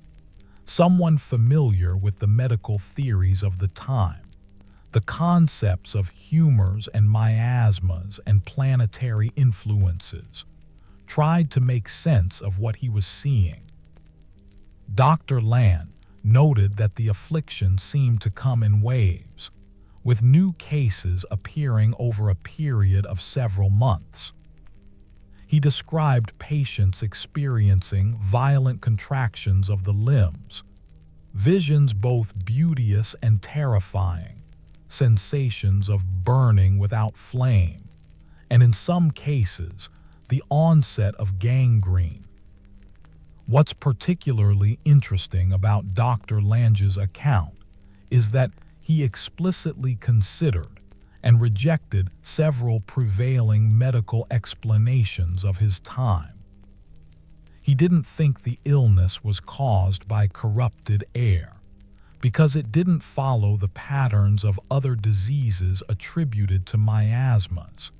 someone familiar with the medical theories of the time, the concepts of humors and miasmas and planetary influences, tried to make sense of what he was seeing. Dr. Lange noted that the affliction seemed to come in waves, with new cases appearing over a period of several months. He described patients experiencing violent contractions of the limbs, visions both beauteous and terrifying, sensations of burning without flame, and in some cases, the onset of gangrene. What's particularly interesting about Dr. Lange's account is that he explicitly considered and rejected several prevailing medical explanations of his time. He didn't think the illness was caused by corrupted air, because it didn't follow the patterns of other diseases attributed to miasmas.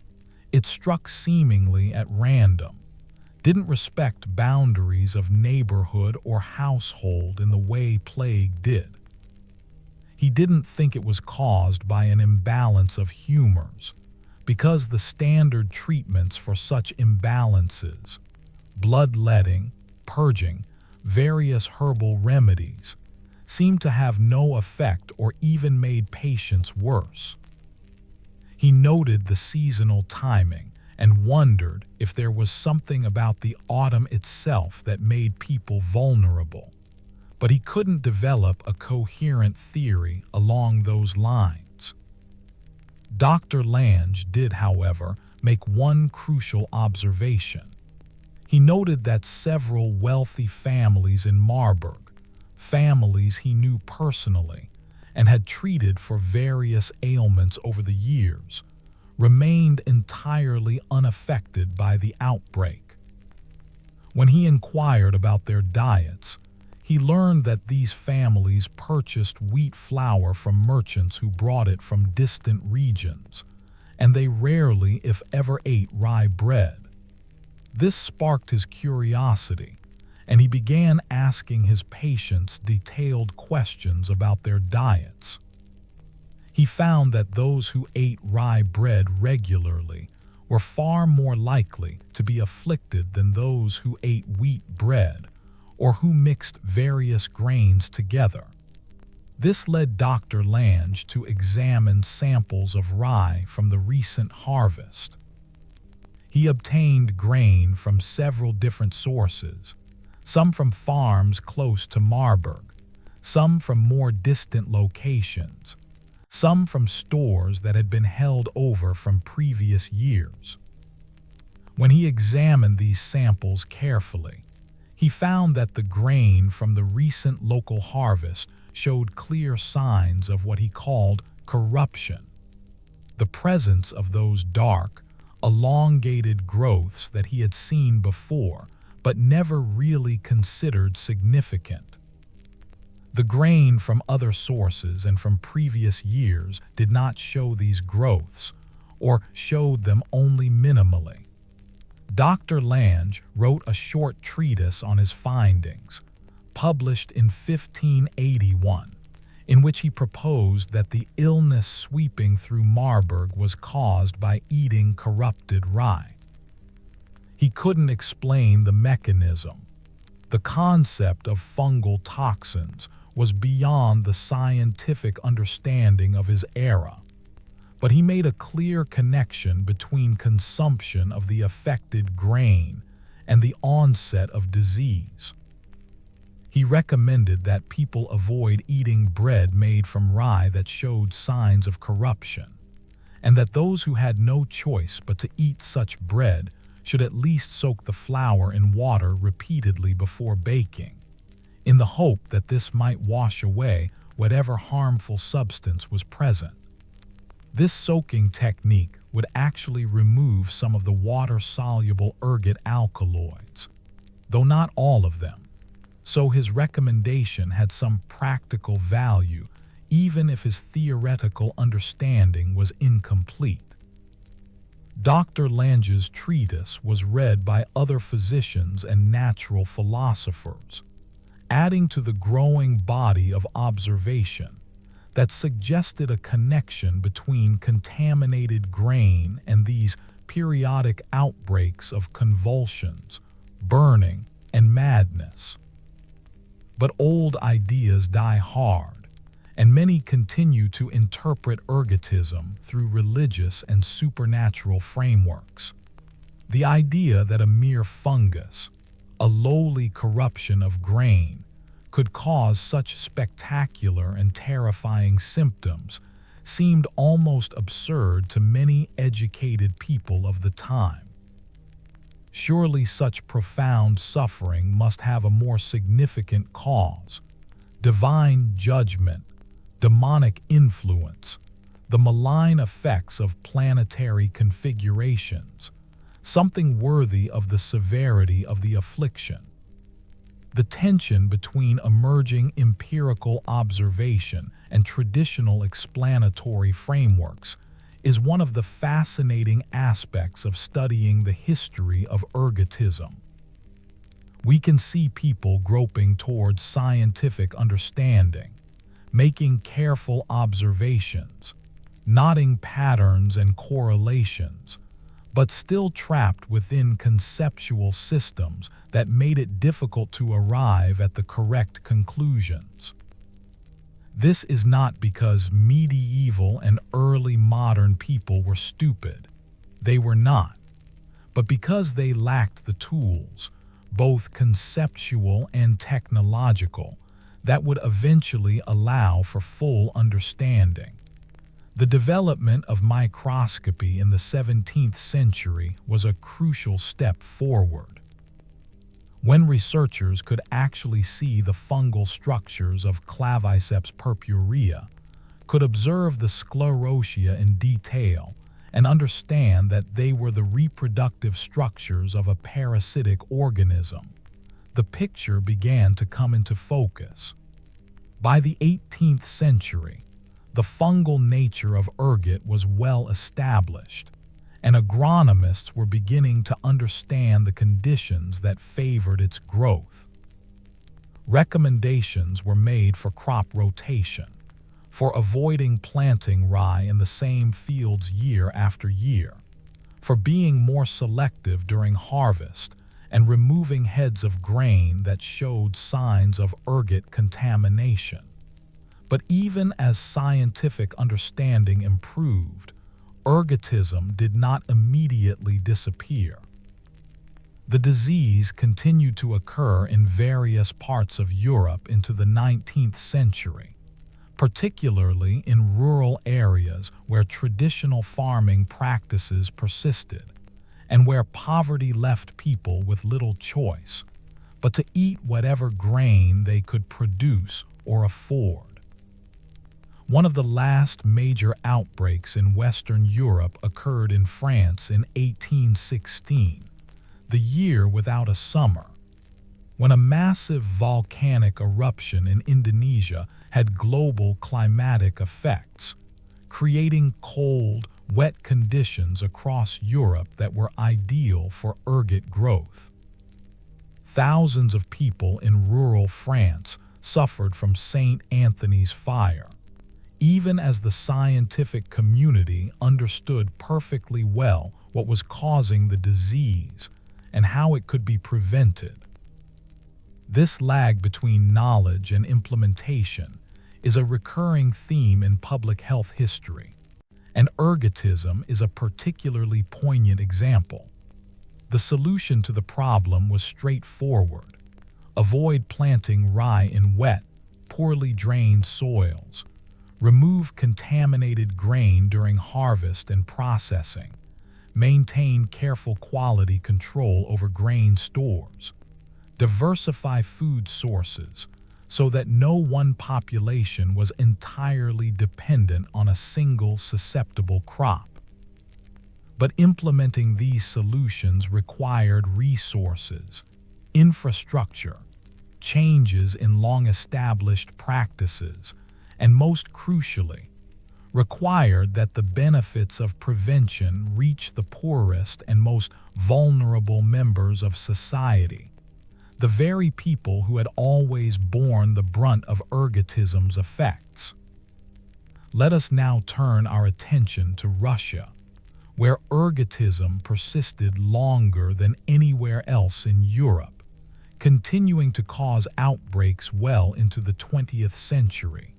It struck seemingly at random, didn't respect boundaries of neighborhood or household in the way plague did. He didn't think it was caused by an imbalance of humors, because the standard treatments for such imbalances, bloodletting, purging, various herbal remedies, seemed to have no effect or even made patients worse. He noted the seasonal timing and wondered if there was something about the autumn itself that made people vulnerable, but he couldn't develop a coherent theory along those lines. Dr. Lange did, however, make one crucial observation. He noted that several wealthy families in Marburg, families he knew personally and had treated for various ailments over the years, remained entirely unaffected by the outbreak. When he inquired about their diets, he learned that these families purchased wheat flour from merchants who brought it from distant regions, and they rarely, if ever, ate rye bread. This sparked his curiosity, and he began asking his patients detailed questions about their diets. He found that those who ate rye bread regularly were far more likely to be afflicted than those who ate wheat bread or who mixed various grains together. This led Dr. Lange to examine samples of rye from the recent harvest. He obtained grain from several different sources, some from farms close to Marburg, some from more distant locations, some from stores that had been held over from previous years. When he examined these samples carefully, he found that the grain from the recent local harvest showed clear signs of what he called corruption, the presence of those dark, elongated growths that he had seen before but never really considered significant. The grain from other sources and from previous years did not show these growths, or showed them only minimally. Dr. Lange wrote a short treatise on his findings, published in 1581, in which he proposed that the illness sweeping through Marburg was caused by eating corrupted rye. He couldn't explain the mechanism. The concept of fungal toxins was beyond the scientific understanding of his era, but he made a clear connection between consumption of the affected grain and the onset of disease. He recommended that people avoid eating bread made from rye that showed signs of corruption, and that those who had no choice but to eat such bread should at least soak the flour in water repeatedly before baking, in the hope that this might wash away whatever harmful substance was present. This soaking technique would actually remove some of the water-soluble ergot alkaloids, though not all of them, so his recommendation had some practical value even if his theoretical understanding was incomplete. Dr. Lange's treatise was read by other physicians and natural philosophers, adding to the growing body of observation that suggested a connection between contaminated grain and these periodic outbreaks of convulsions, burning, and madness. But old ideas die hard, and many continue to interpret ergotism through religious and supernatural frameworks. The idea that a mere fungus, a lowly corruption of grain, could cause such spectacular and terrifying symptoms seemed almost absurd to many educated people of the time. Surely such profound suffering must have a more significant cause: divine judgment, demonic influence, the malign effects of planetary configurations, something worthy of the severity of the affliction. The tension between emerging empirical observation and traditional explanatory frameworks is one of the fascinating aspects of studying the history of ergotism. We can see people groping towards scientific understanding, making careful observations, noting patterns and correlations, but still trapped within conceptual systems that made it difficult to arrive at the correct conclusions. This is not because medieval and early modern people were stupid. They were not. But because they lacked the tools, both conceptual and technological, that would eventually allow for full understanding. The development of microscopy in the 17th century was a crucial step forward. When researchers could actually see the fungal structures of Claviceps purpurea, could observe the sclerotia in detail, and understand that they were the reproductive structures of a parasitic organism, the picture began to come into focus. By the 18th century, the fungal nature of ergot was well established, and agronomists were beginning to understand the conditions that favored its growth. Recommendations were made for crop rotation, for avoiding planting rye in the same fields year after year, for being more selective during harvest, and removing heads of grain that showed signs of ergot contamination. But even as scientific understanding improved, ergotism did not immediately disappear. The disease continued to occur in various parts of Europe into the 19th century, particularly in rural areas where traditional farming practices persisted, and where poverty left people with little choice but to eat whatever grain they could produce or afford. One of the last major outbreaks in Western Europe occurred in France in 1816, the year without a summer, when a massive volcanic eruption in Indonesia had global climatic effects, creating cold, wet conditions across Europe that were ideal for ergot growth. Thousands of people in rural France suffered from St. Anthony's fire, even as the scientific community understood perfectly well what was causing the disease and how it could be prevented. This lag between knowledge and implementation is a recurring theme in public health history, and ergotism is a particularly poignant example. The solution to the problem was straightforward: avoid planting rye in wet, poorly drained soils, remove contaminated grain during harvest and processing, maintain careful quality control over grain stores, diversify food sources so that no one population was entirely dependent on a single susceptible crop. But implementing these solutions required resources, infrastructure, changes in long-established practices, and most crucially, required that the benefits of prevention reach the poorest and most vulnerable members of society, the very people who had always borne the brunt of ergotism's effects. Let us now turn our attention to Russia, where ergotism persisted longer than anywhere else in Europe, continuing to cause outbreaks well into the 20th century.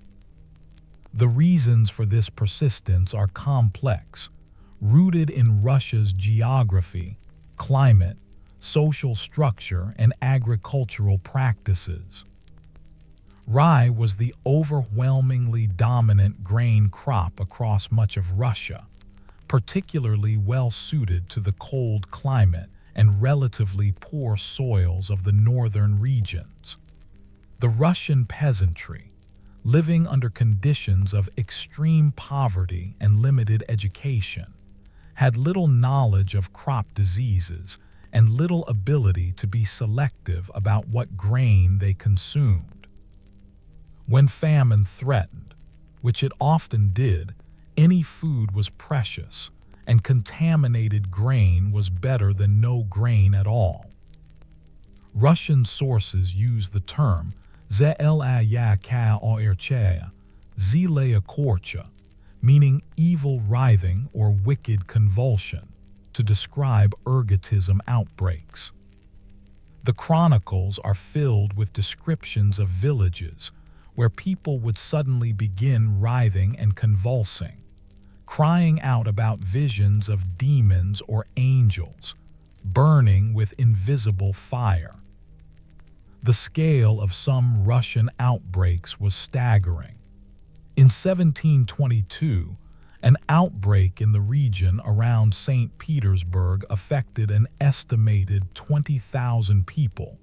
The reasons for this persistence are complex, rooted in Russia's geography, climate, social structure, and agricultural practices. Rye was the overwhelmingly dominant grain crop across much of Russia, particularly well suited to the cold climate and relatively poor soils of the northern regions. The Russian peasantry, living under conditions of extreme poverty and limited education, had little knowledge of crop diseases and little ability to be selective about what grain they consumed. When famine threatened, which it often did, any food was precious, and contaminated grain was better than no grain at all. Russian sources use the term zelaya korcha, meaning evil writhing or wicked convulsion, to describe ergotism outbreaks. The chronicles are filled with descriptions of villages where people would suddenly begin writhing and convulsing, crying out about visions of demons or angels, burning with invisible fire. The scale of some Russian outbreaks was staggering. In 1722, an outbreak in the region around St. Petersburg affected an estimated 20,000 people,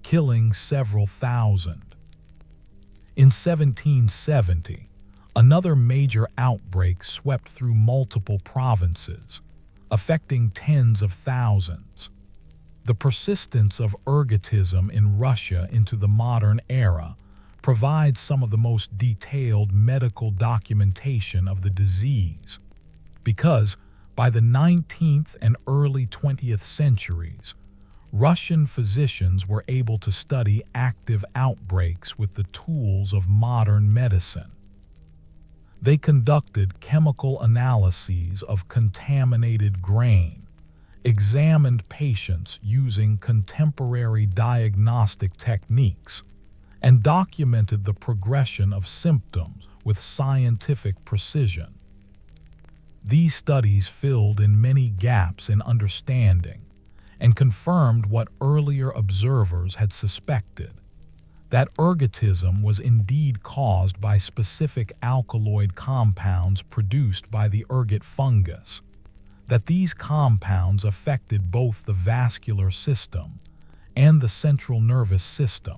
killing several thousand. In 1770, another major outbreak swept through multiple provinces, affecting tens of thousands. The persistence of ergotism in Russia into the modern era provides some of the most detailed medical documentation of the disease, because by the 19th and early 20th centuries, Russian physicians were able to study active outbreaks with the tools of modern medicine. They conducted chemical analyses of contaminated grain, examined patients using contemporary diagnostic techniques, and documented the progression of symptoms with scientific precision. These studies filled in many gaps in understanding and confirmed what earlier observers had suspected, that ergotism was indeed caused by specific alkaloid compounds produced by the ergot fungus, that these compounds affected both the vascular system and the central nervous system,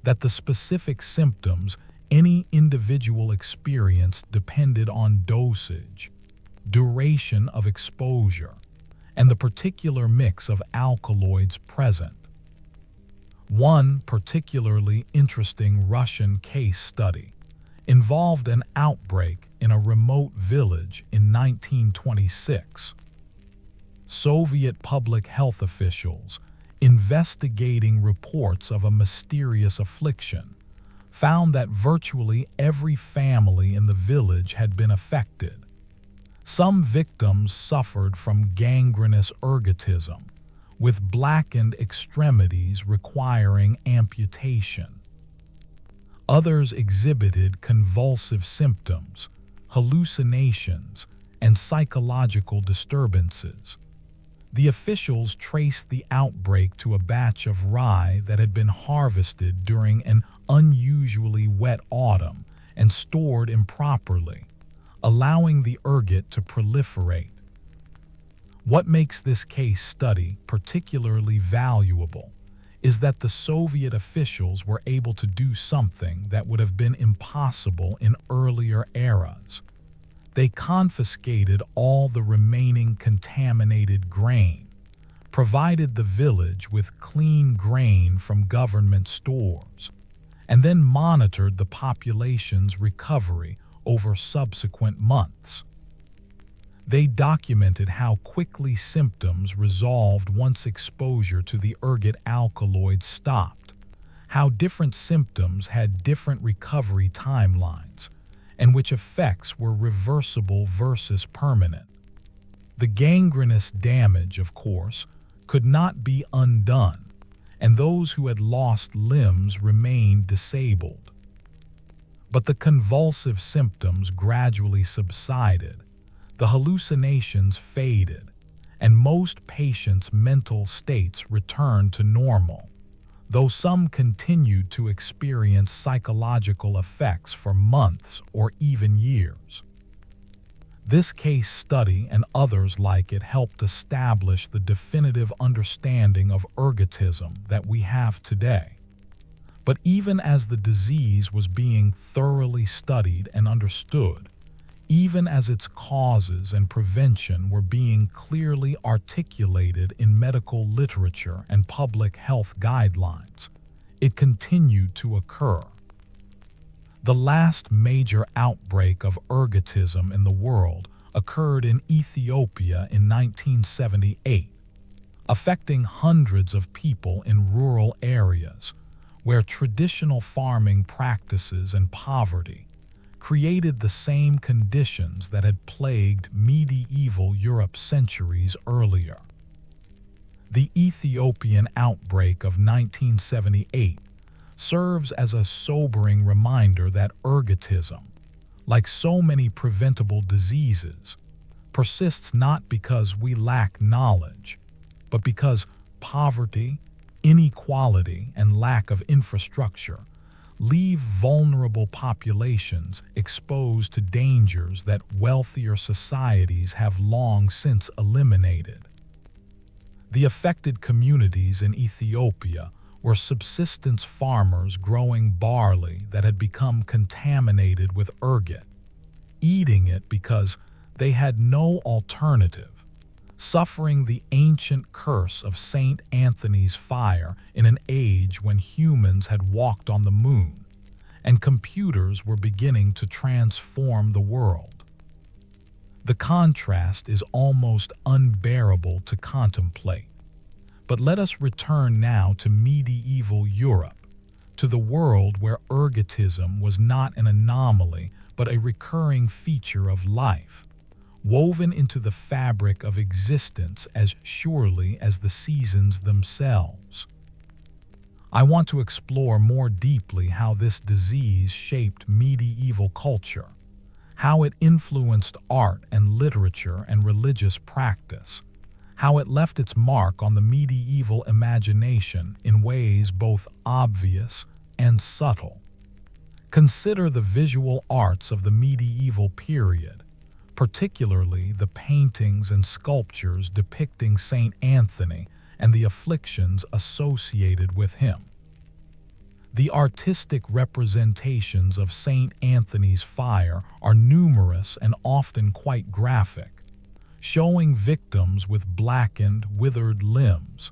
that the specific symptoms any individual experienced depended on dosage, duration of exposure, and the particular mix of alkaloids present. One particularly interesting Russian case study involved an outbreak in a remote village in 1926. Soviet public health officials, investigating reports of a mysterious affliction, found that virtually every family in the village had been affected. Some victims suffered from gangrenous ergotism, with blackened extremities requiring amputation. Others exhibited convulsive symptoms, hallucinations, and psychological disturbances. The officials traced the outbreak to a batch of rye that had been harvested during an unusually wet autumn and stored improperly, allowing the ergot to proliferate. What makes this case study particularly valuable is that the Soviet officials were able to do something that would have been impossible in earlier eras. They confiscated all the remaining contaminated grain, provided the village with clean grain from government stores, and then monitored the population's recovery over subsequent months. They documented how quickly symptoms resolved once exposure to the ergot alkaloid stopped, how different symptoms had different recovery timelines, and which effects were reversible versus permanent. The gangrenous damage, of course, could not be undone, and those who had lost limbs remained disabled. But the convulsive symptoms gradually subsided, the hallucinations faded, and most patients' mental states returned to normal, though some continued to experience psychological effects for months or even years. This case study and others like it helped establish the definitive understanding of ergotism that we have today. But even as the disease was being thoroughly studied and understood, even as its causes and prevention were being clearly articulated in medical literature and public health guidelines, it continued to occur. The last major outbreak of ergotism in the world occurred in Ethiopia in 1978, affecting hundreds of people in rural areas where traditional farming practices and poverty created the same conditions that had plagued medieval Europe centuries earlier. The Ethiopian outbreak of 1978 serves as a sobering reminder that ergotism, like so many preventable diseases, persists not because we lack knowledge, but because poverty, inequality, and lack of infrastructure leave vulnerable populations exposed to dangers that wealthier societies have long since eliminated. The affected communities in Ethiopia were subsistence farmers growing barley that had become contaminated with ergot, eating it because they had no alternative, suffering the ancient curse of St. Anthony's fire in an age when humans had walked on the moon, and computers were beginning to transform the world. The contrast is almost unbearable to contemplate. But let us return now to medieval Europe, to the world where ergotism was not an anomaly but a recurring feature of life, woven into the fabric of existence as surely as the seasons themselves. I want to explore more deeply how this disease shaped medieval culture, how it influenced art and literature and religious practice, how it left its mark on the medieval imagination in ways both obvious and subtle. Consider the visual arts of the medieval period, particularly the paintings and sculptures depicting St. Anthony and the afflictions associated with him. The artistic representations of St. Anthony's fire are numerous and often quite graphic, showing victims with blackened, withered limbs,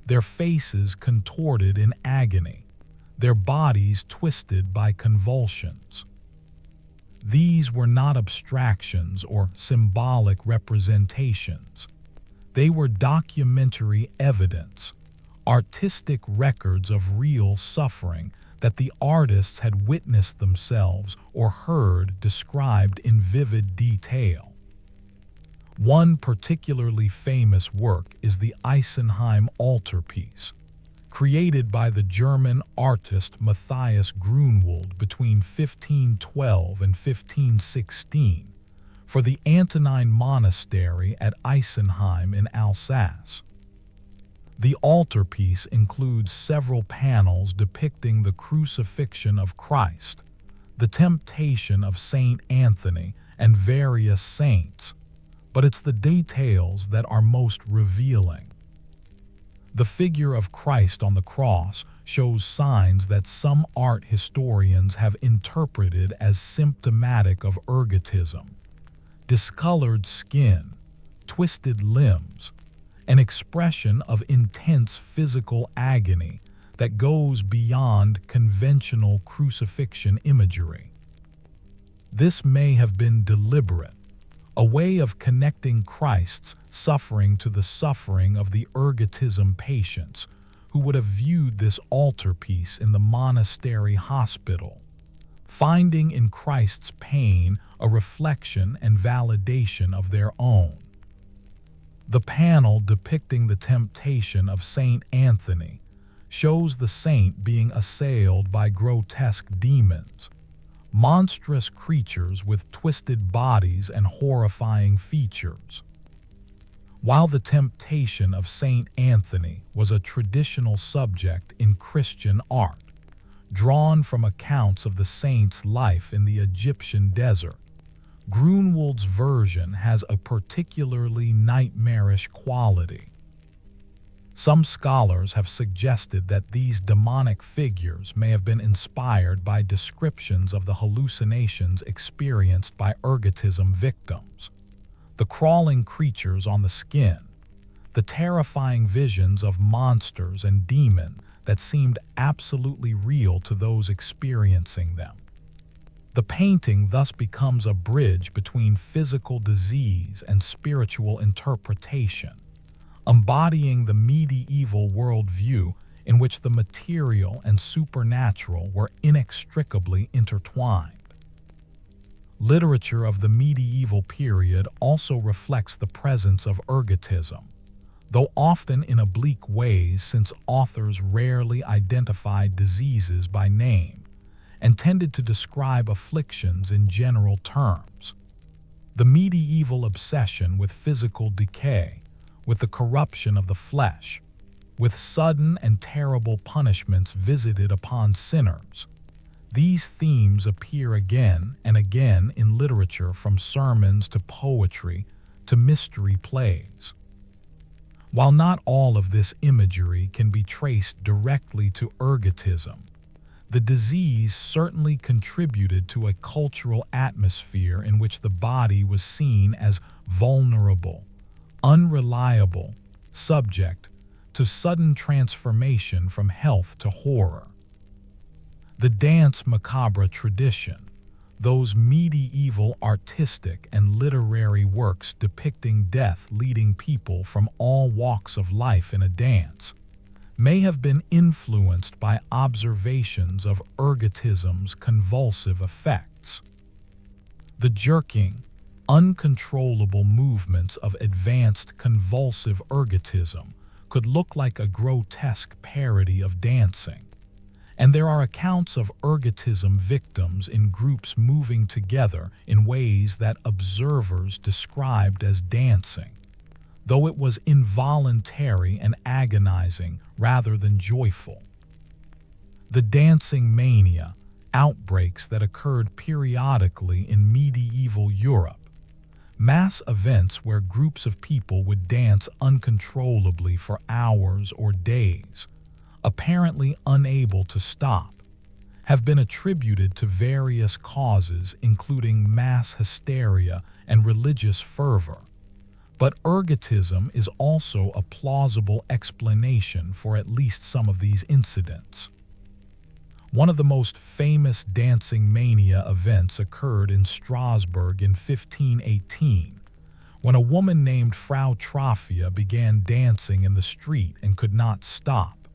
their faces contorted in agony, their bodies twisted by convulsions. These were not abstractions or symbolic representations. They were documentary evidence, artistic records of real suffering that the artists had witnessed themselves or heard described in vivid detail. One particularly famous work is the Isenheim altarpiece, created by the German artist Matthias Grunwald between 1512 and 1516 for the Antonine Monastery at Isenheim in Alsace. The altarpiece includes several panels depicting the crucifixion of Christ, the temptation of Saint Anthony, and various saints, but it's the details that are most revealing. The figure of Christ on the cross shows signs that some art historians have interpreted as symptomatic of ergotism: discolored skin, twisted limbs, an expression of intense physical agony that goes beyond conventional crucifixion imagery. This may have been deliberate, a way of connecting Christ's suffering to the suffering of the ergotism patients who would have viewed this altarpiece in the monastery hospital, finding in Christ's pain a reflection and validation of their own. The panel depicting the temptation of Saint Anthony shows the saint being assailed by grotesque demons, monstrous creatures with twisted bodies and horrifying features. While the temptation of Saint Anthony was a traditional subject in Christian art, drawn from accounts of the saint's life in the Egyptian desert, Grunewald's version has a particularly nightmarish quality. Some scholars have suggested that these demonic figures may have been inspired by descriptions of the hallucinations experienced by ergotism victims. The crawling creatures on the skin, the terrifying visions of monsters and demons that seemed absolutely real to those experiencing them. The painting thus becomes a bridge between physical disease and spiritual interpretation, embodying the medieval worldview in which the material and supernatural were inextricably intertwined. Literature of the medieval period also reflects the presence of ergotism, though often in oblique ways since authors rarely identified diseases by name and tended to describe afflictions in general terms. The medieval obsession with physical decay, with the corruption of the flesh, with sudden and terrible punishments visited upon sinners. These themes appear again and again in literature, from sermons to poetry to mystery plays. While not all of this imagery can be traced directly to ergotism, the disease certainly contributed to a cultural atmosphere in which the body was seen as vulnerable, unreliable, subject to sudden transformation from health to horror. The dance macabre tradition, those medieval artistic and literary works depicting death leading people from all walks of life in a dance, may have been influenced by observations of ergotism's convulsive effects. The jerking, uncontrollable movements of advanced convulsive ergotism could look like a grotesque parody of dancing, and there are accounts of ergotism victims in groups moving together in ways that observers described as dancing, though it was involuntary and agonizing rather than joyful. The dancing mania, outbreaks that occurred periodically in medieval Europe, mass events where groups of people would dance uncontrollably for hours or days, apparently unable to stop, have been attributed to various causes including mass hysteria and religious fervor. But ergotism is also a plausible explanation for at least some of these incidents. One of the most famous dancing mania events occurred in Strasbourg in 1518, when a woman named Frau Trophia began dancing in the street and could not stop.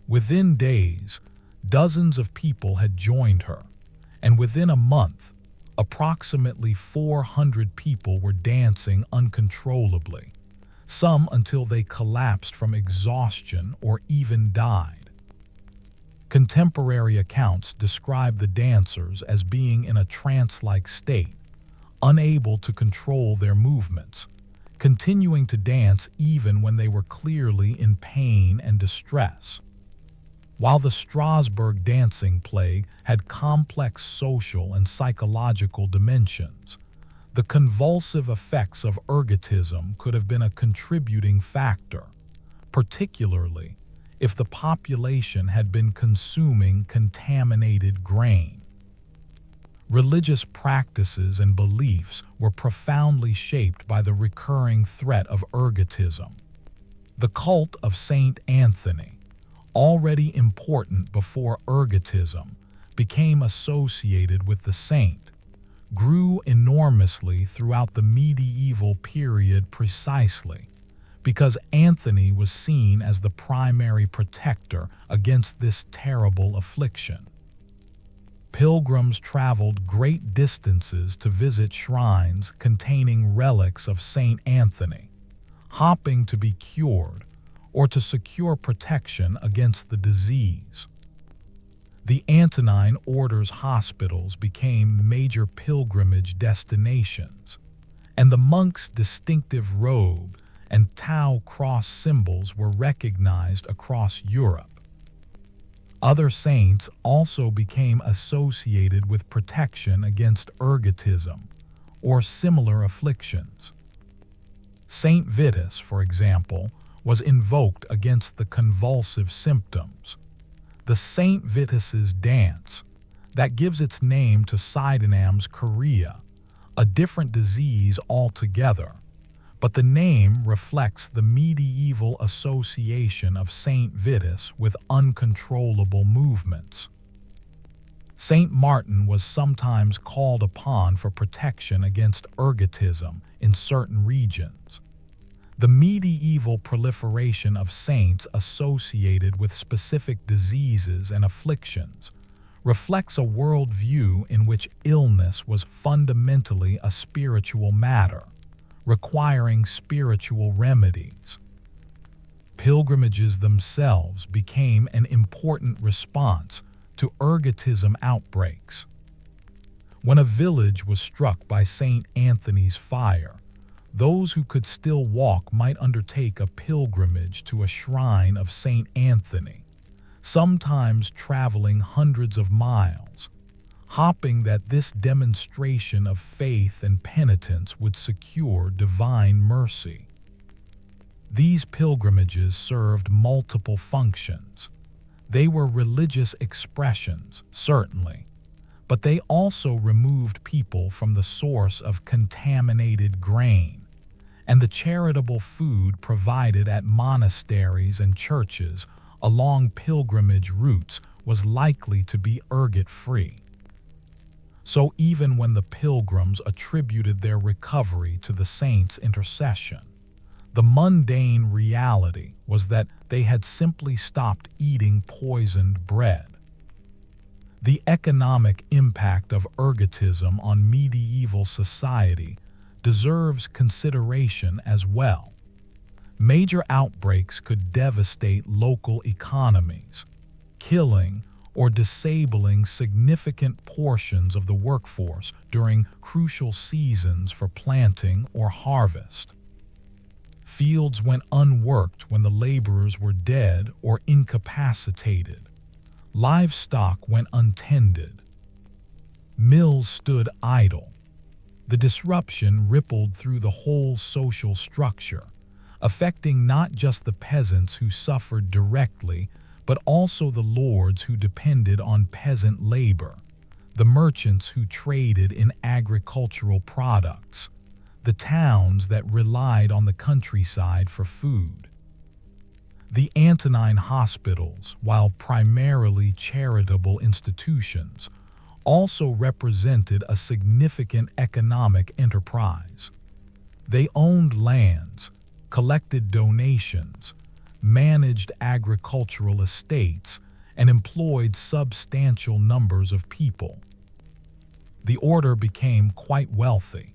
Within days, dozens of people had joined her, and within a month, approximately 400 people were dancing uncontrollably, some until they collapsed from exhaustion or even died. Contemporary accounts describe the dancers as being in a trance-like state, unable to control their movements, continuing to dance even when they were clearly in pain and distress. While the Strasbourg dancing plague had complex social and psychological dimensions, the convulsive effects of ergotism could have been a contributing factor, particularly if the population had been consuming contaminated grain. Religious practices and beliefs were profoundly shaped by the recurring threat of ergotism. The cult of Saint Anthony, already important before ergotism, became associated with the saint, grew enormously throughout the medieval period precisely because Anthony was seen as the primary protector against this terrible affliction. Pilgrims traveled great distances to visit shrines containing relics of Saint Anthony, hoping to be cured or to secure protection against the disease. The Antonine Order's hospitals became major pilgrimage destinations, and the monks' distinctive robe and Tau cross symbols were recognized across Europe. Other saints also became associated with protection against ergotism or similar afflictions. Saint Vitus, for example, was invoked against the convulsive symptoms. The Saint Vitus's dance, that gives its name to Sydenham's chorea, a different disease altogether, but the name reflects the medieval association of Saint Vitus with uncontrollable movements. Saint Martin was sometimes called upon for protection against ergotism in certain regions. The medieval proliferation of saints associated with specific diseases and afflictions reflects a worldview in which illness was fundamentally a spiritual matter, requiring spiritual remedies. Pilgrimages themselves became an important response to ergotism outbreaks. When a village was struck by Saint Anthony's fire, those who could still walk might undertake a pilgrimage to a shrine of Saint Anthony, sometimes traveling hundreds of miles, hoping that this demonstration of faith and penitence would secure divine mercy. These pilgrimages served multiple functions. They were religious expressions, certainly, but they also removed people from the source of contaminated grain, and the charitable food provided at monasteries and churches along pilgrimage routes was likely to be ergot-free. So even when the pilgrims attributed their recovery to the saints' intercession, the mundane reality was that they had simply stopped eating poisoned bread. The economic impact of ergotism on medieval society deserves consideration as well. Major outbreaks could devastate local economies, killing or disabling significant portions of the workforce during crucial seasons for planting or harvest. Fields went unworked when the laborers were dead or incapacitated. Livestock went untended. Mills stood idle. The disruption rippled through the whole social structure, affecting not just the peasants who suffered directly, but also the lords who depended on peasant labor, the merchants who traded in agricultural products, the towns that relied on the countryside for food. The Antonine hospitals, while primarily charitable institutions, also represented a significant economic enterprise. They owned lands, collected donations, managed agricultural estates, and employed substantial numbers of people. The order became quite wealthy,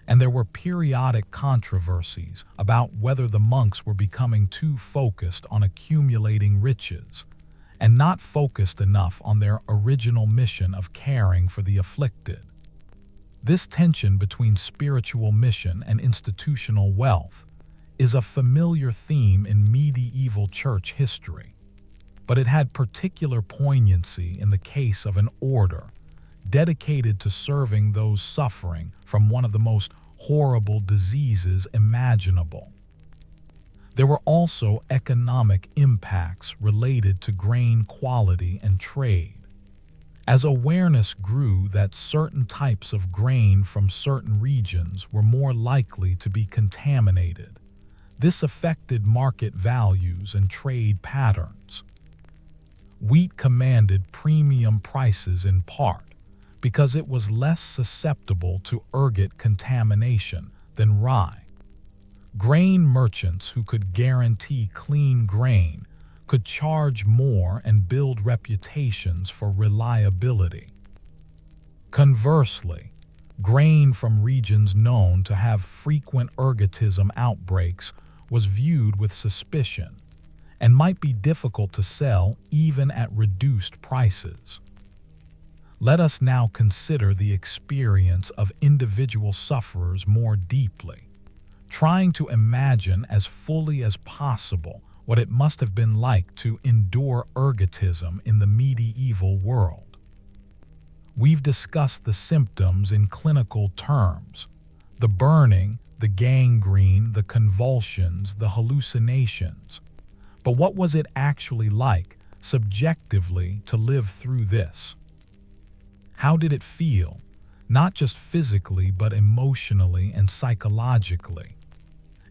and there were periodic controversies about whether the monks were becoming too focused on accumulating riches and not focused enough on their original mission of caring for the afflicted. This tension between spiritual mission and institutional wealth is a familiar theme in medieval church history, but it had particular poignancy in the case of an order dedicated to serving those suffering from one of the most horrible diseases imaginable. There were also economic impacts related to grain quality and trade. As awareness grew that certain types of grain from certain regions were more likely to be contaminated, This affected market values and trade patterns. Wheat commanded premium prices in part because it was less susceptible to ergot contamination than rye. Grain merchants who could guarantee clean grain could charge more and build reputations for reliability. Conversely, grain from regions known to have frequent ergotism outbreaks was viewed with suspicion and might be difficult to sell even at reduced prices. Let us now consider the experience of individual sufferers more deeply, trying to imagine as fully as possible what it must have been like to endure ergotism in the medieval world. We've discussed the symptoms in clinical terms: the burning, the gangrene, the convulsions, the hallucinations. But what was it actually like, subjectively, to live through this? How did it feel, not just physically but emotionally and psychologically?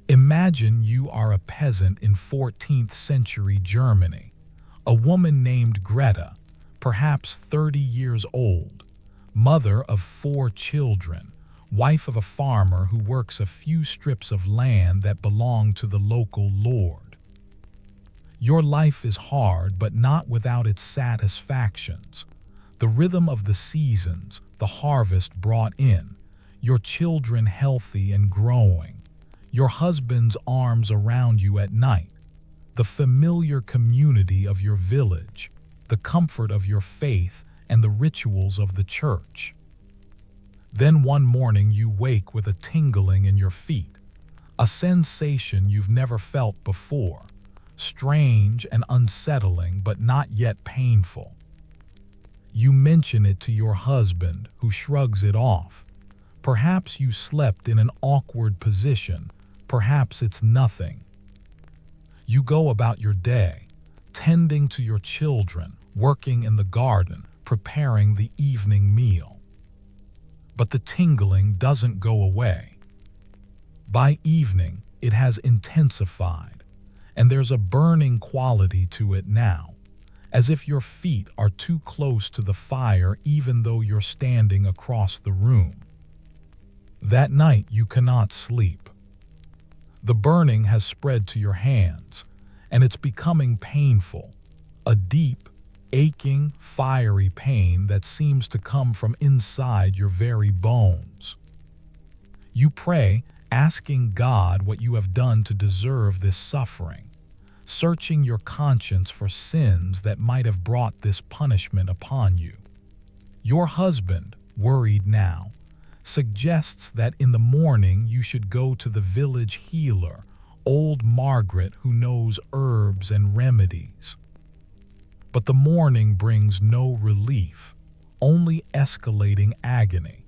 Imagine you are a peasant in 14th century Germany, a woman named Greta, perhaps 30 years old, mother of 4 children, wife of a farmer who works a few strips of land that belong to the local lord. Your life is hard, but not without its satisfactions. The rhythm of the seasons, the harvest brought in, your children healthy and growing, your husband's arms around you at night, the familiar community of your village, the comfort of your faith, and the rituals of the church. Then one morning you wake with a tingling in your feet, a sensation you've never felt before, strange and unsettling but not yet painful. You mention it to your husband, who shrugs it off. Perhaps you slept in an awkward position, perhaps it's nothing. You go about your day, tending to your children, working in the garden, preparing the evening meal. But the tingling doesn't go away. By evening, it has intensified, and there's a burning quality to it now, as if your feet are too close to the fire even though you're standing across the room. That night you cannot sleep. The burning has spread to your hands, and it's becoming painful, a deep, aching, fiery pain that seems to come from inside your very bones. You pray, asking God what you have done to deserve this suffering, searching your conscience for sins that might have brought this punishment upon you. Your husband, worried now, suggests that in the morning you should go to the village healer, old Margaret, who knows herbs and remedies. But the morning brings no relief, only escalating agony.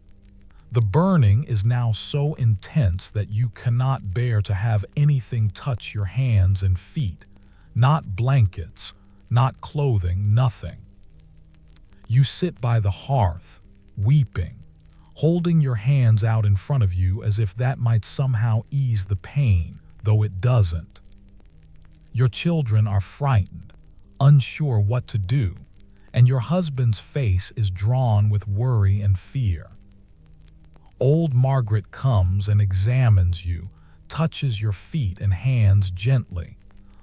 The burning is now so intense that you cannot bear to have anything touch your hands and feet, not blankets, not clothing, nothing. You sit by the hearth, weeping, holding your hands out in front of you as if that might somehow ease the pain, though it doesn't. Your children are frightened, unsure what to do, and your husband's face is drawn with worry and fear. Old Margaret comes and examines you, touches your feet and hands gently,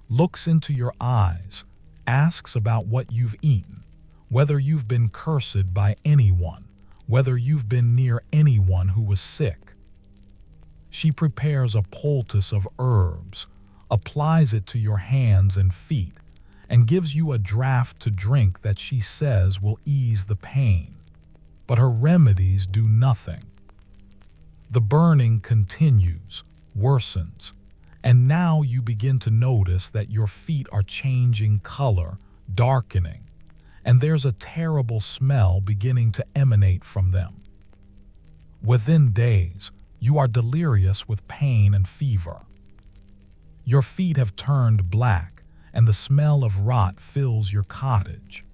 looks into your eyes, asks about what you've eaten, whether you've been cursed by anyone, whether you've been near anyone who was sick. She prepares a poultice of herbs, applies it to your hands and feet, and gives you a draught to drink that she says will ease the pain. But her remedies do nothing. The burning continues, worsens, and now you begin to notice that your feet are changing color, darkening, and there's a terrible smell beginning to emanate from them. Within days, you are delirious with pain and fever. Your feet have turned black, and the smell of rot fills your cottage.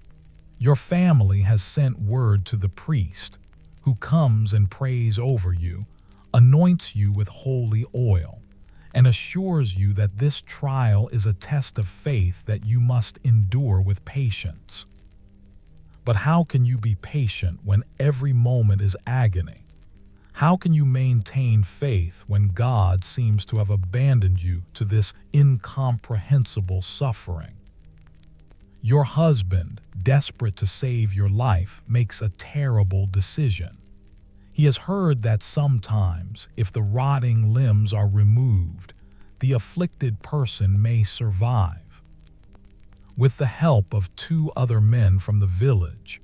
Your family has sent word to the priest, who comes and prays over you, anoints you with holy oil, and assures you that this trial is a test of faith that you must endure with patience. But how can you be patient when every moment is agony? How can you maintain faith when God seems to have abandoned you to this incomprehensible suffering? Your husband, desperate to save your life, makes a terrible decision. He has heard that sometimes, if the rotting limbs are removed, the afflicted person may survive. With the help of 2 other men from the village,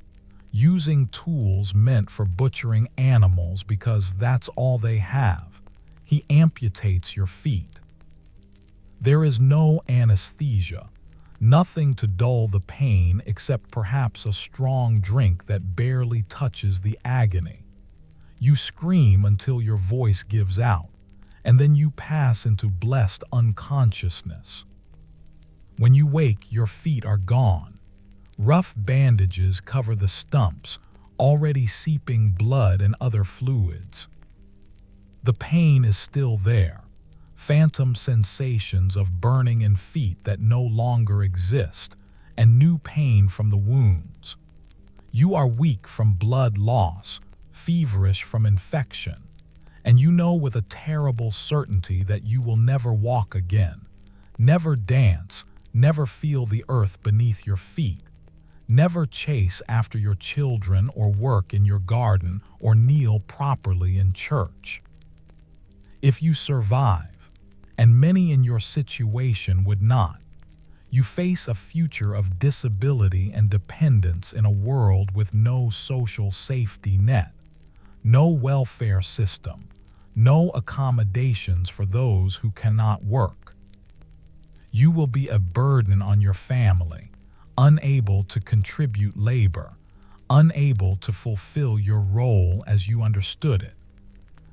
using tools meant for butchering animals because that's all they have, he amputates your feet. There is no anesthesia, nothing to dull the pain except perhaps a strong drink that barely touches the agony. You scream until your voice gives out, and then you pass into blessed unconsciousness. When you wake, your feet are gone. Rough bandages cover the stumps, already seeping blood and other fluids. The pain is still there, phantom sensations of burning in feet that no longer exist, and new pain from the wounds. You are weak from blood loss, feverish from infection, and you know with a terrible certainty that you will never walk again, never dance, never feel the earth beneath your feet, never chase after your children or work in your garden or kneel properly in church. If you survive, and many in your situation would not, you face a future of disability and dependence in a world with no social safety net, no welfare system, no accommodations for those who cannot work. You will be a burden on your family, unable to contribute labor, unable to fulfill your role as you understood it.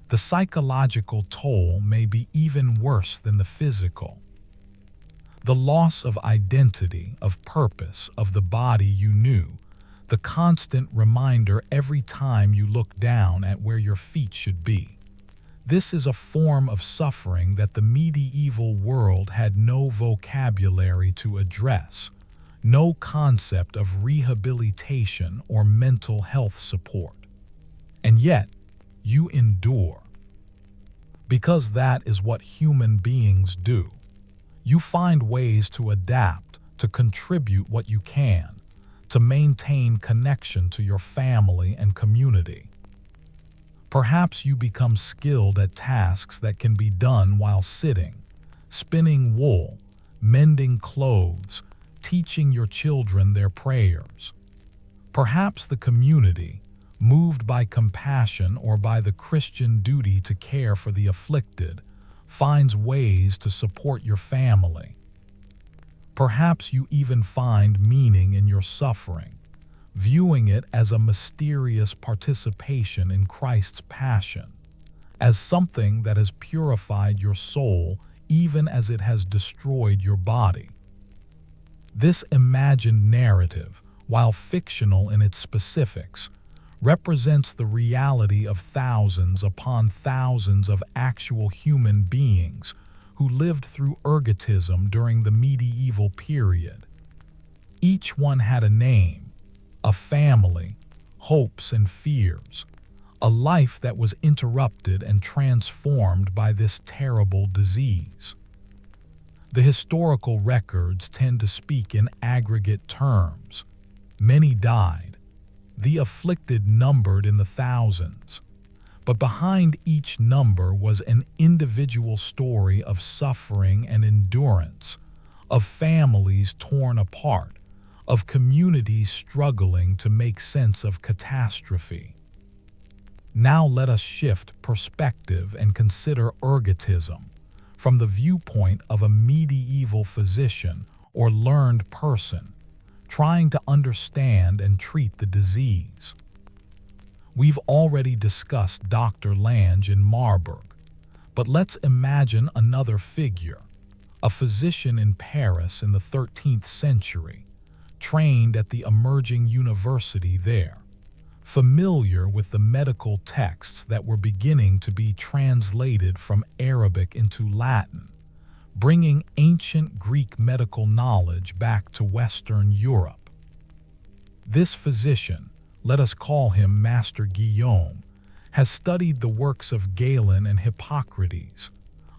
The psychological toll may be even worse than the physical. The loss of identity, of purpose, of the body you knew, the constant reminder every time you look down at where your feet should be. This is a form of suffering that the medieval world had no vocabulary to address, no concept of rehabilitation or mental health support. And yet, you endure. Because that is what human beings do. You find ways to adapt, to contribute what you can, to maintain connection to your family and community. Perhaps you become skilled at tasks that can be done while sitting, spinning wool, mending clothes, teaching your children their prayers. Perhaps the community, moved by compassion or by the Christian duty to care for the afflicted, finds ways to support your family. Perhaps you even find meaning in your suffering, viewing it as a mysterious participation in Christ's passion, as something that has purified your soul even as it has destroyed your body. This imagined narrative, while fictional in its specifics, represents the reality of thousands upon thousands of actual human beings who lived through ergotism during the medieval period. Each one had a name, a family, hopes and fears, a life that was interrupted and transformed by this terrible disease. The historical records tend to speak in aggregate terms. Many died. The afflicted numbered in the thousands. But behind each number was an individual story of suffering and endurance, of families torn apart, of communities struggling to make sense of catastrophe. Now let us shift perspective and consider ergotism from the viewpoint of a medieval physician or learned person trying to understand and treat the disease. We've already discussed Dr. Lange in Marburg, but let's imagine another figure, a physician in Paris in the 13th century, trained at the emerging university there, familiar with the medical texts that were beginning to be translated from Arabic into Latin, bringing ancient Greek medical knowledge back to Western Europe. This physician, let us call him Master Guillaume, has studied the works of Galen and Hippocrates,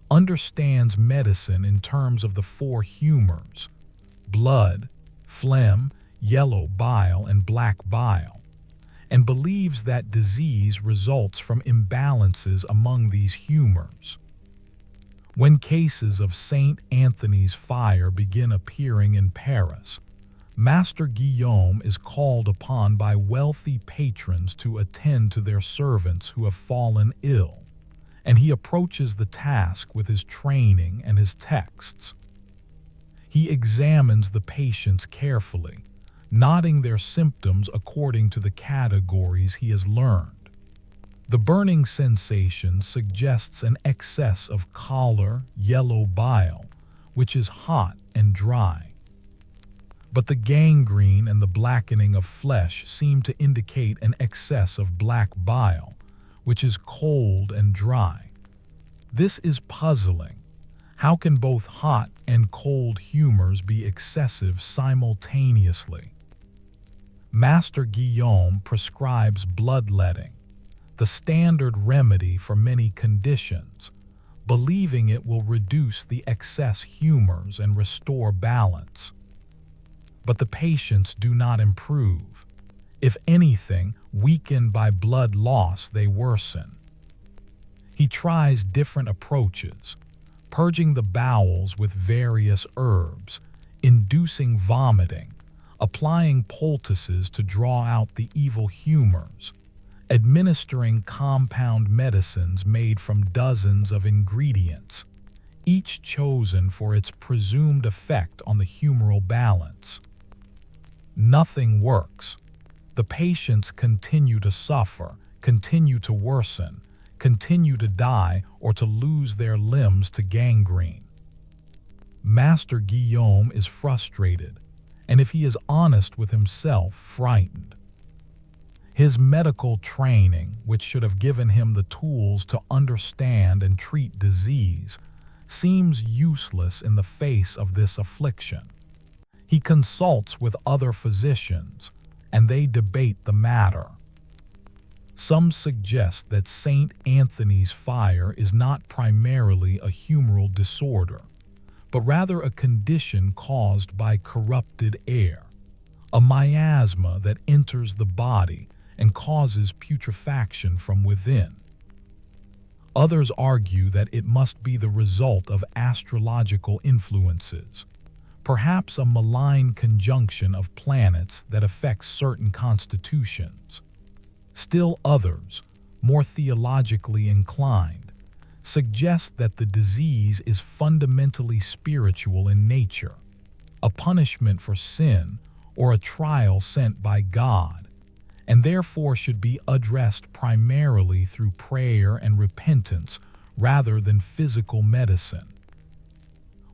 understands medicine in terms of the four humors: blood, phlegm, yellow bile, and black bile, and believes that disease results from imbalances among these humors. When cases of St. Anthony's fire begin appearing in Paris, Master Guillaume is called upon by wealthy patrons to attend to their servants who have fallen ill, and he approaches the task with his training and his texts. He examines the patients carefully, noting their symptoms according to the categories he has learned. The burning sensation suggests an excess of choler, yellow bile, which is hot and dry. But the gangrene and the blackening of flesh seem to indicate an excess of black bile, which is cold and dry. This is puzzling. How can both hot and cold humors be excessive simultaneously? Master Guillaume prescribes bloodletting, the standard remedy for many conditions, believing it will reduce the excess humors and restore balance. But the patients do not improve. If anything, weakened by blood loss, they worsen. He tries different approaches, purging the bowels with various herbs, inducing vomiting, applying poultices to draw out the evil humors, administering compound medicines made from dozens of ingredients, each chosen for its presumed effect on the humoral balance. Nothing works. The patients continue to suffer, continue to worsen, continue to die, or to lose their limbs to gangrene. Master Guillaume is frustrated, and if he is honest with himself, frightened. His medical training, which should have given him the tools to understand and treat disease, seems useless in the face of this affliction. He consults with other physicians, and they debate the matter. Some suggest that St. Anthony's fire is not primarily a humoral disorder, but rather a condition caused by corrupted air, a miasma that enters the body and causes putrefaction from within. Others argue that it must be the result of astrological influences, perhaps a malign conjunction of planets that affects certain constitutions. Still others, more theologically inclined, suggest that the disease is fundamentally spiritual in nature, a punishment for sin or a trial sent by God, and therefore should be addressed primarily through prayer and repentance rather than physical medicine.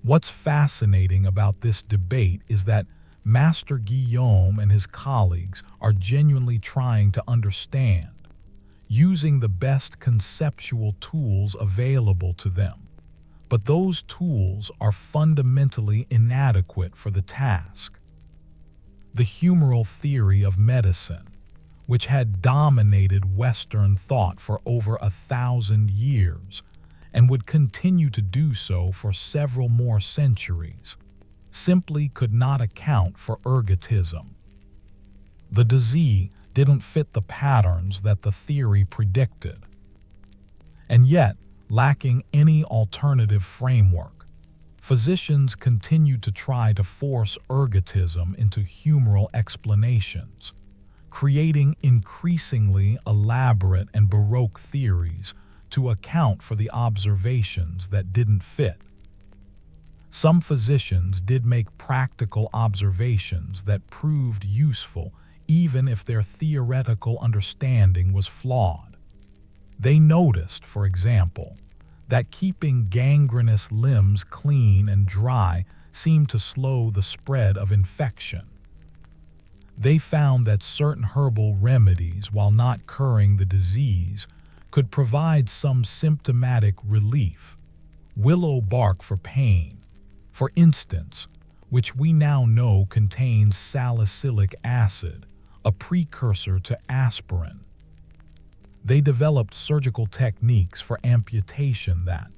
What's fascinating about this debate is that Master Guillaume and his colleagues are genuinely trying to understand, using the best conceptual tools available to them. But those tools are fundamentally inadequate for the task. The humoral theory of medicine, which had dominated Western thought for over 1,000 years and would continue to do so for several more centuries, simply could not account for ergotism. The disease didn't fit the patterns that the theory predicted. And yet, lacking any alternative framework, physicians continued to try to force ergotism into humoral explanations, creating increasingly elaborate and baroque theories to account for the observations that didn't fit. Some physicians did make practical observations that proved useful even if their theoretical understanding was flawed. They noticed, for example, that keeping gangrenous limbs clean and dry seemed to slow the spread of infection. They found that certain herbal remedies, while not curing the disease, could provide some symptomatic relief. Willow bark for pain, for instance, which we now know contains salicylic acid, a precursor to aspirin. They developed surgical techniques for amputation that,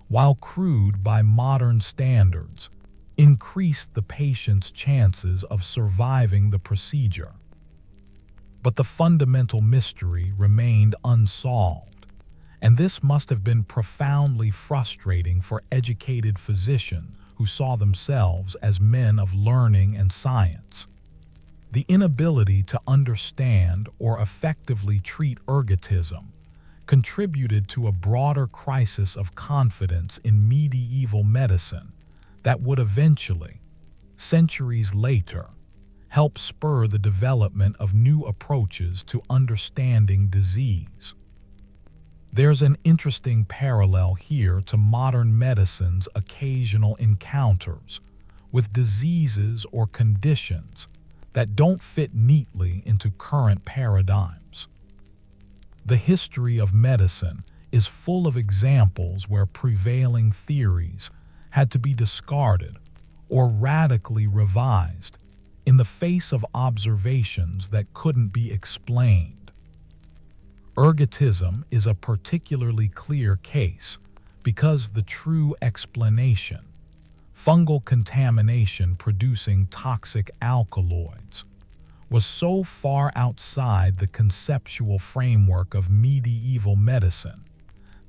while crude by modern standards, increased the patient's chances of surviving the procedure. But the fundamental mystery remained unsolved, and this must have been profoundly frustrating for educated physicians who saw themselves as men of learning and science. The inability to understand or effectively treat ergotism contributed to a broader crisis of confidence in medieval medicine that would eventually, centuries later, help spur the development of new approaches to understanding disease. There's an interesting parallel here to modern medicine's occasional encounters with diseases or conditions that don't fit neatly into current paradigms. The history of medicine is full of examples where prevailing theories had to be discarded or radically revised in the face of observations that couldn't be explained. Ergotism is a particularly clear case because the true explanation, fungal contamination producing toxic alkaloids, was so far outside the conceptual framework of medieval medicine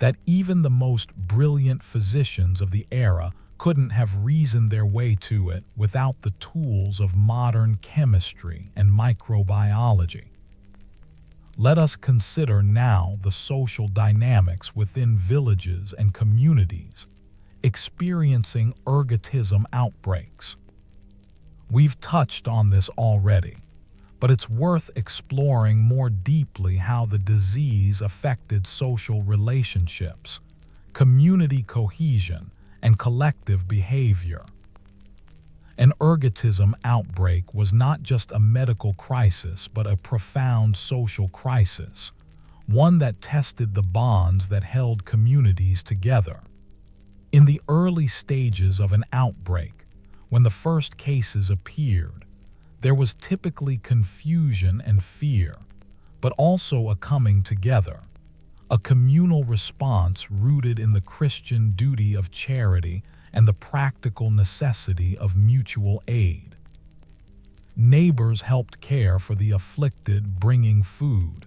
that even the most brilliant physicians of the era couldn't have reasoned their way to it without the tools of modern chemistry and microbiology. Let us consider now the social dynamics within villages and communities experiencing ergotism outbreaks. We've touched on this already, but it's worth exploring more deeply how the disease affected social relationships, community cohesion, and collective behavior. An ergotism outbreak was not just a medical crisis, but a profound social crisis, one that tested the bonds that held communities together. In the early stages of an outbreak, when the first cases appeared, there was typically confusion and fear, but also a coming together, a communal response rooted in the Christian duty of charity and the practical necessity of mutual aid. Neighbors helped care for the afflicted, bringing food,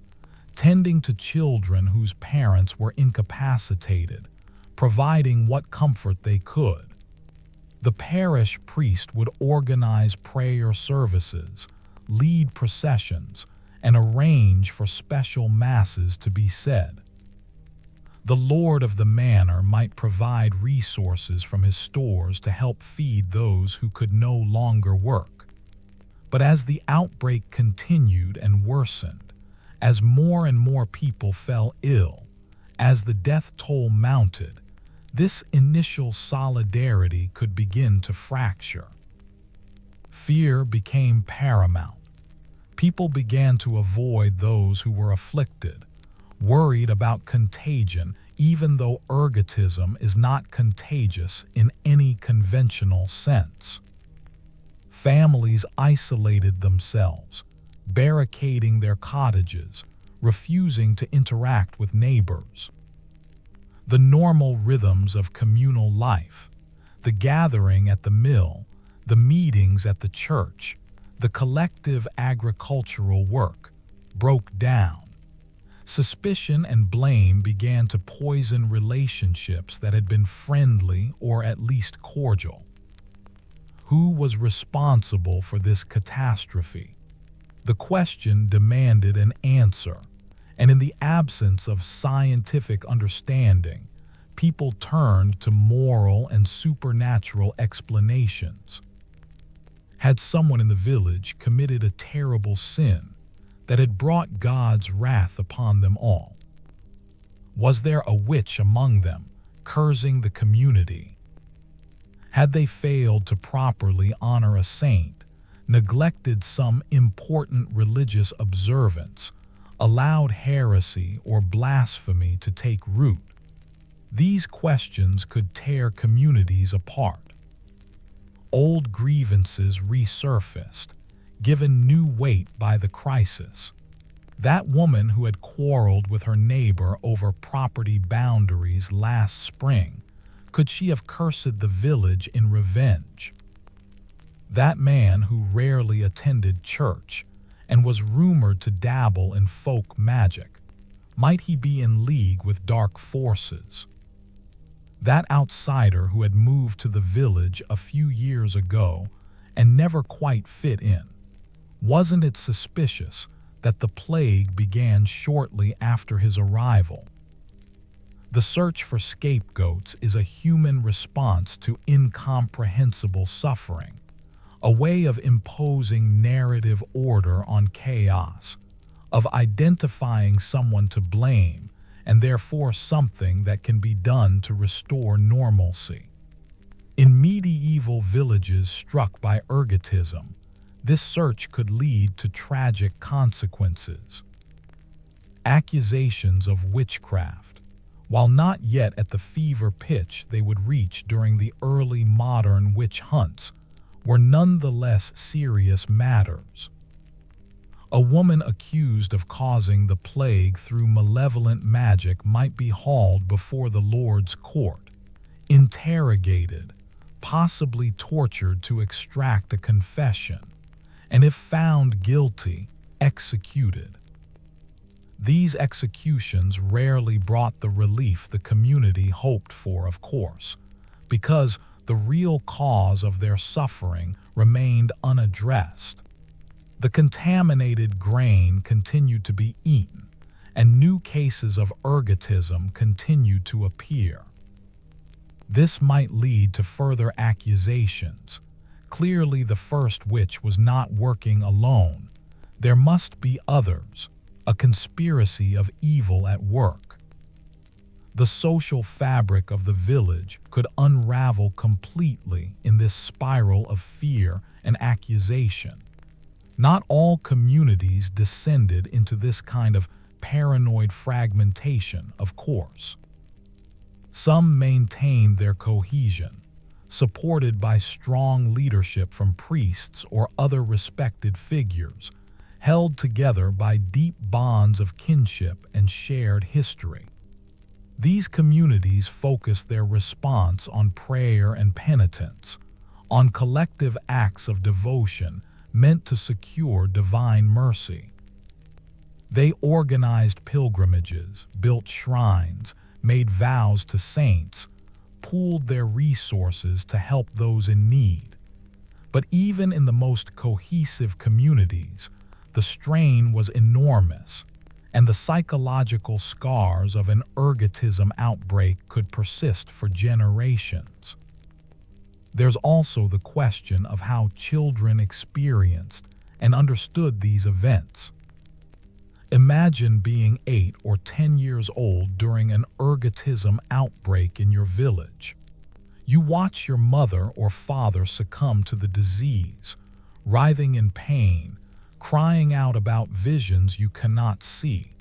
tending to children whose parents were incapacitated, providing what comfort they could. The parish priest would organize prayer services, lead processions, and arrange for special masses to be said. The lord of the manor might provide resources from his stores to help feed those who could no longer work. But as the outbreak continued and worsened, as more and more people fell ill, as the death toll mounted, this initial solidarity could begin to fracture. Fear became paramount. People began to avoid those who were afflicted, worried about contagion, even though ergotism is not contagious in any conventional sense. Families isolated themselves, barricading their cottages, refusing to interact with neighbors. The normal rhythms of communal life, the gathering at the mill, the meetings at the church, the collective agricultural work, broke down. Suspicion and blame began to poison relationships that had been friendly or at least cordial. Who was responsible for this catastrophe? The question demanded an answer, and in the absence of scientific understanding, people turned to moral and supernatural explanations. Had someone in the village committed a terrible sin that had brought God's wrath upon them all? Was there a witch among them, cursing the community? Had they failed to properly honor a saint, neglected some important religious observance, allowed heresy or blasphemy to take root. These questions could tear communities apart. Old grievances resurfaced, given new weight by the crisis. That woman who had quarreled with her neighbor over property boundaries last spring, could she have cursed the village in revenge? That man who rarely attended church and was rumored to dabble in folk magic, might he be in league with dark forces? That outsider who had moved to the village a few years ago and never quite fit in, wasn't it suspicious that the plague began shortly after his arrival? The search for scapegoats is a human response to incomprehensible suffering, a way of imposing narrative order on chaos, of identifying someone to blame, and therefore something that can be done to restore normalcy. In medieval villages struck by ergotism, this search could lead to tragic consequences. Accusations of witchcraft, while not yet at the fever pitch they would reach during the early modern witch hunts, were nonetheless serious matters. A woman accused of causing the plague through malevolent magic might be hauled before the Lord's court, interrogated, possibly tortured to extract a confession, and if found guilty, executed. These executions rarely brought the relief the community hoped for, of course, because the real cause of their suffering remained unaddressed. The contaminated grain continued to be eaten, and new cases of ergotism continued to appear. This might lead to further accusations. Clearly, the first witch was not working alone. There must be others, a conspiracy of evil at work. The social fabric of the village could unravel completely in this spiral of fear and accusation. Not all communities descended into this kind of paranoid fragmentation, of course. Some maintained their cohesion, supported by strong leadership from priests or other respected figures, held together by deep bonds of kinship and shared history. These communities focused their response on prayer and penitence, on collective acts of devotion meant to secure divine mercy. They organized pilgrimages, built shrines, made vows to saints, pooled their resources to help those in need. But even in the most cohesive communities, the strain was enormous, and the psychological scars of an ergotism outbreak could persist for generations. There's also the question of how children experienced and understood these events. Imagine being 8 or 10 years old during an ergotism outbreak in your village. You watch your mother or father succumb to the disease, writhing in pain, crying out about visions you cannot see,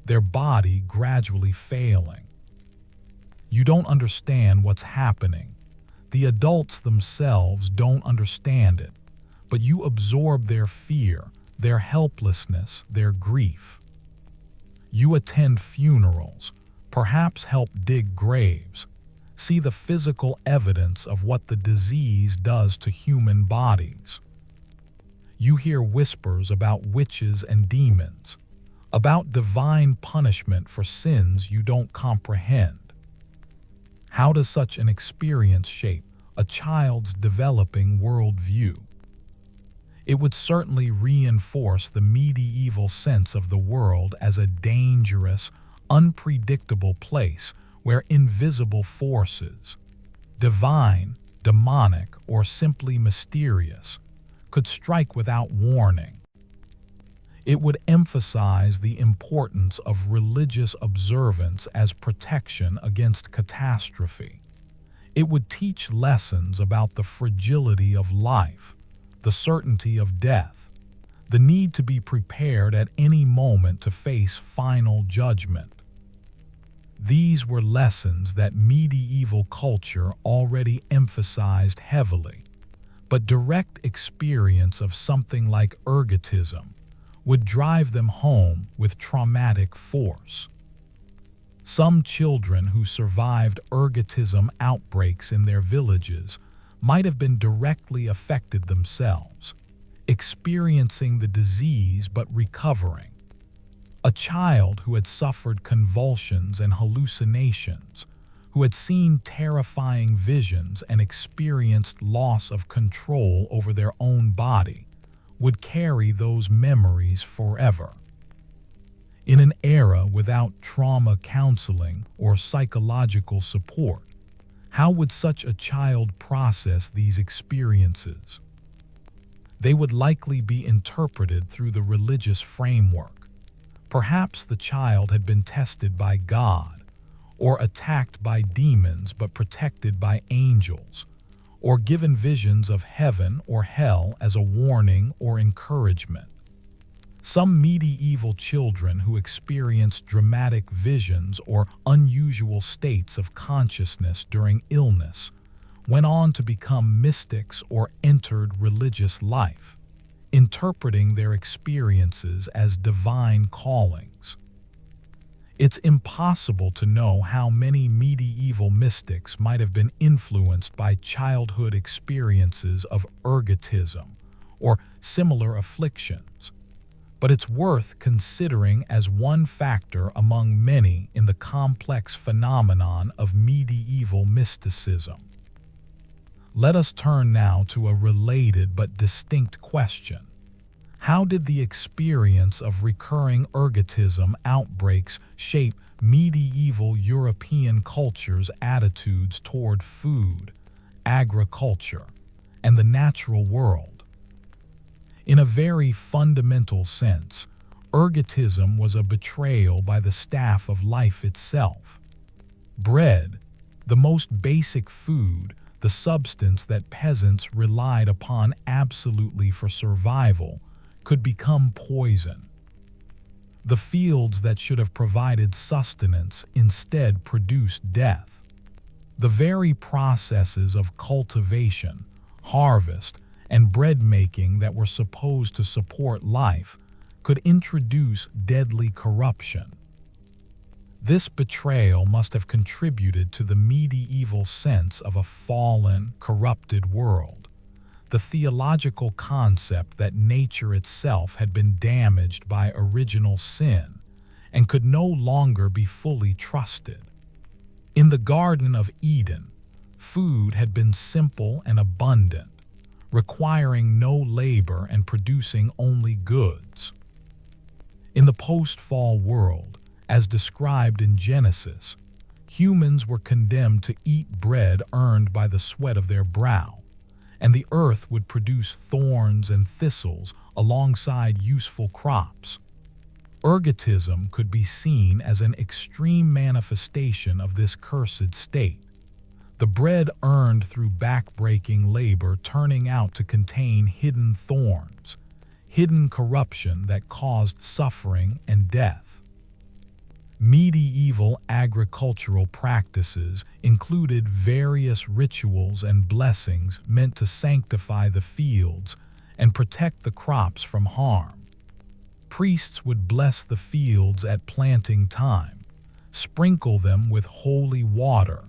their body gradually failing. You don't understand what's happening. The adults themselves don't understand it, but you absorb their fear, their helplessness, their grief. You attend funerals, perhaps help dig graves, see the physical evidence of what the disease does to human bodies. You hear whispers about witches and demons, about divine punishment for sins you don't comprehend. How does such an experience shape a child's developing worldview? It would certainly reinforce the medieval sense of the world as a dangerous, unpredictable place where invisible forces, divine, demonic, or simply mysterious, could strike without warning. It would emphasize the importance of religious observance as protection against catastrophe. It would teach lessons about the fragility of life, the certainty of death, the need to be prepared at any moment to face final judgment. These were lessons that medieval culture already emphasized heavily, but direct experience of something like ergotism would drive them home with traumatic force. Some children who survived ergotism outbreaks in their villages might have been directly affected themselves, experiencing the disease but recovering. A child who had suffered convulsions and hallucinations, who had seen terrifying visions and experienced loss of control over their own body, would carry those memories forever. In an era without trauma counseling or psychological support, how would such a child process these experiences? They would likely be interpreted through the religious framework. Perhaps the child had been tested by God, or attacked by demons but protected by angels, or given visions of heaven or hell as a warning or encouragement. Some medieval children who experienced dramatic visions or unusual states of consciousness during illness went on to become mystics or entered religious life, interpreting their experiences as divine callings. It's impossible to know how many medieval mystics might have been influenced by childhood experiences of ergotism or similar afflictions, but it's worth considering as one factor among many in the complex phenomenon of medieval mysticism. Let us turn now to a related but distinct question. How did the experience of recurring ergotism outbreaks shape medieval European culture's attitudes toward food, agriculture, and the natural world? In a very fundamental sense, ergotism was a betrayal by the staff of life itself. Bread, the most basic food, the substance that peasants relied upon absolutely for survival, could become poison. The fields that should have provided sustenance instead produced death. The very processes of cultivation, harvest, and bread making that were supposed to support life could introduce deadly corruption. This betrayal must have contributed to the medieval sense of a fallen, corrupted world, the theological concept that nature itself had been damaged by original sin and could no longer be fully trusted. In the Garden of Eden, food had been simple and abundant, requiring no labor and producing only goods. In the post-fall world, as described in Genesis, humans were condemned to eat bread earned by the sweat of their brow, and the earth would produce thorns and thistles alongside useful crops. Ergotism could be seen as an extreme manifestation of this cursed state, the bread earned through back-breaking labor turning out to contain hidden thorns, hidden corruption that caused suffering and death. Medieval agricultural practices included various rituals and blessings meant to sanctify the fields and protect the crops from harm. Priests would bless the fields at planting time, sprinkle them with holy water,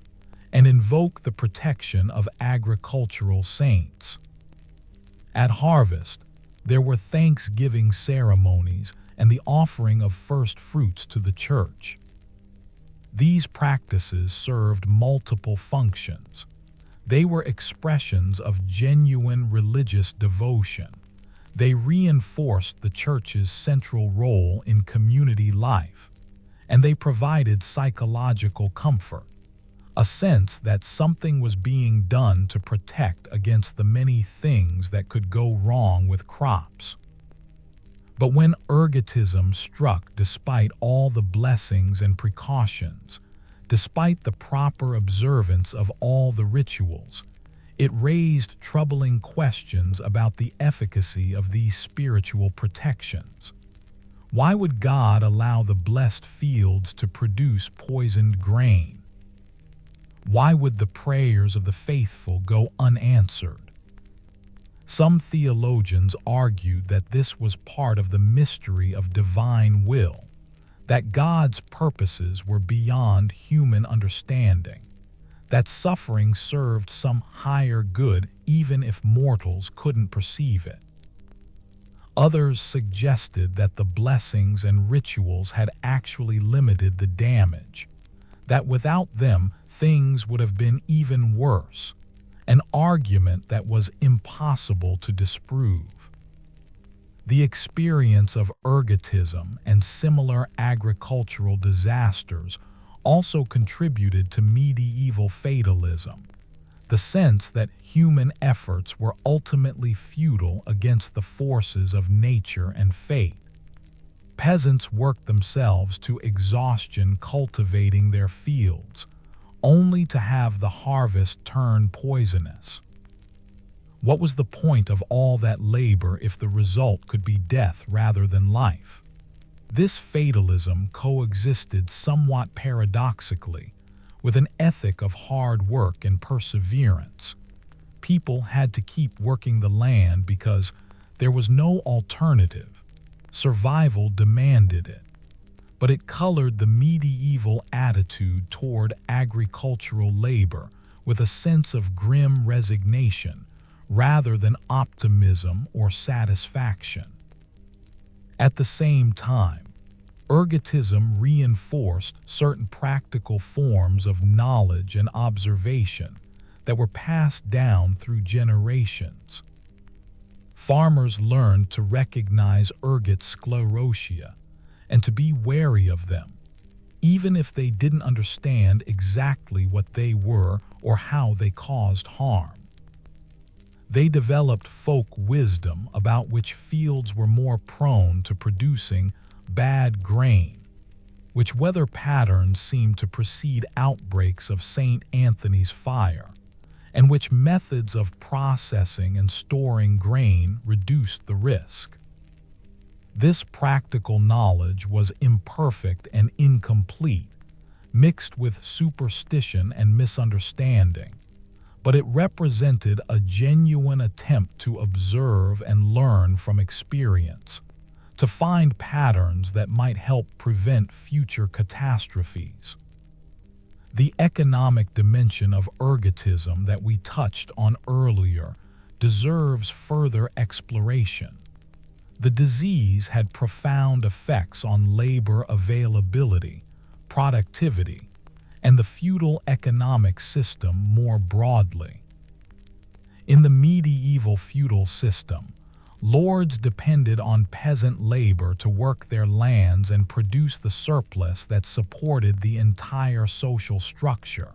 and invoke the protection of agricultural saints. At harvest, there were thanksgiving ceremonies and the offering of first fruits to the church. These practices served multiple functions. They were expressions of genuine religious devotion. They reinforced the church's central role in community life, and they provided psychological comfort, a sense that something was being done to protect against the many things that could go wrong with crops. But when ergotism struck despite all the blessings and precautions, despite the proper observance of all the rituals, It raised troubling questions about the efficacy of these spiritual protections. Why would God allow the blessed fields to produce poisoned grain? Why would the prayers of the faithful go unanswered? Some theologians argued that this was part of the mystery of divine will, that God's purposes were beyond human understanding, that suffering served some higher good even if mortals couldn't perceive it. Others suggested that the blessings and rituals had actually limited the damage, that without them things would have been even worse, an argument that was impossible to disprove. The experience of ergotism and similar agricultural disasters also contributed to medieval fatalism, the sense that human efforts were ultimately futile against the forces of nature and fate. Peasants worked themselves to exhaustion cultivating their fields, only to have the harvest turn poisonous. What was the point of all that labor if the result could be death rather than life? This fatalism coexisted somewhat paradoxically with an ethic of hard work and perseverance. People had to keep working the land because there was no alternative. Survival demanded it. But it colored the medieval attitude toward agricultural labor with a sense of grim resignation rather than optimism or satisfaction. At the same time, ergotism reinforced certain practical forms of knowledge and observation that were passed down through generations. Farmers learned to recognize ergot sclerotia and to be wary of them, even if they didn't understand exactly what they were or how they caused harm. They developed folk wisdom about which fields were more prone to producing bad grain, which weather patterns seemed to precede outbreaks of St. Anthony's fire, and which methods of processing and storing grain reduced the risk. This practical knowledge was imperfect and incomplete, mixed with superstition and misunderstanding, but it represented a genuine attempt to observe and learn from experience, to find patterns that might help prevent future catastrophes. The economic dimension of ergotism that we touched on earlier deserves further exploration. The disease had profound effects on labor availability, productivity, and the feudal economic system more broadly. In the medieval feudal system, lords depended on peasant labor to work their lands and produce the surplus that supported the entire social structure.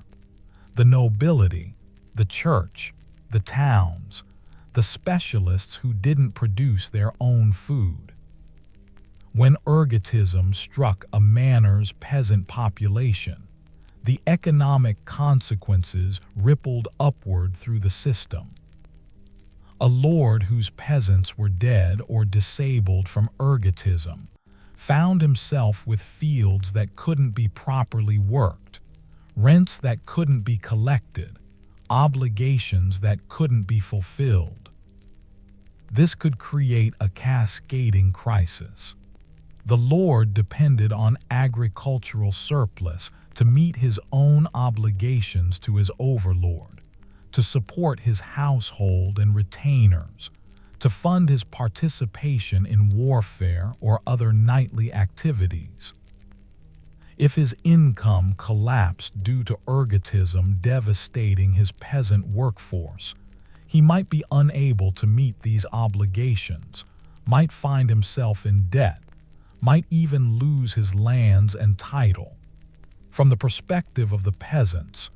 The nobility, the church, the towns, the specialists who didn't produce their own food. When ergotism struck a manor's peasant population, the economic consequences rippled upward through the system. A lord whose peasants were dead or disabled from ergotism found himself with fields that couldn't be properly worked, rents that couldn't be collected, obligations that couldn't be fulfilled. This could create a cascading crisis. The lord depended on agricultural surplus to meet his own obligations to his overlord, to support his household and retainers, to fund his participation in warfare or other knightly activities. If his income collapsed due to ergotism devastating his peasant workforce, he might be unable to meet these obligations, might find himself in debt, might even lose his lands and title. From the perspective of the peasants,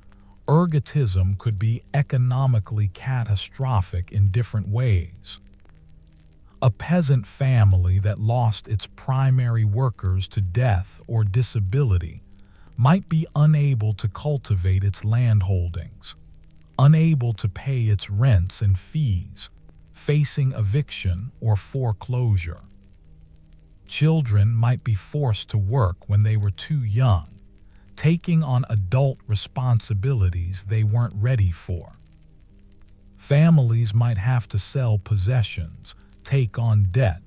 ergotism could be economically catastrophic in different ways. A peasant family that lost its primary workers to death or disability might be unable to cultivate its landholdings. unable to pay its rents and fees, facing eviction or foreclosure. Children might be forced to work when they were too young, taking on adult responsibilities they weren't ready for. Families might have to sell possessions, take on debt,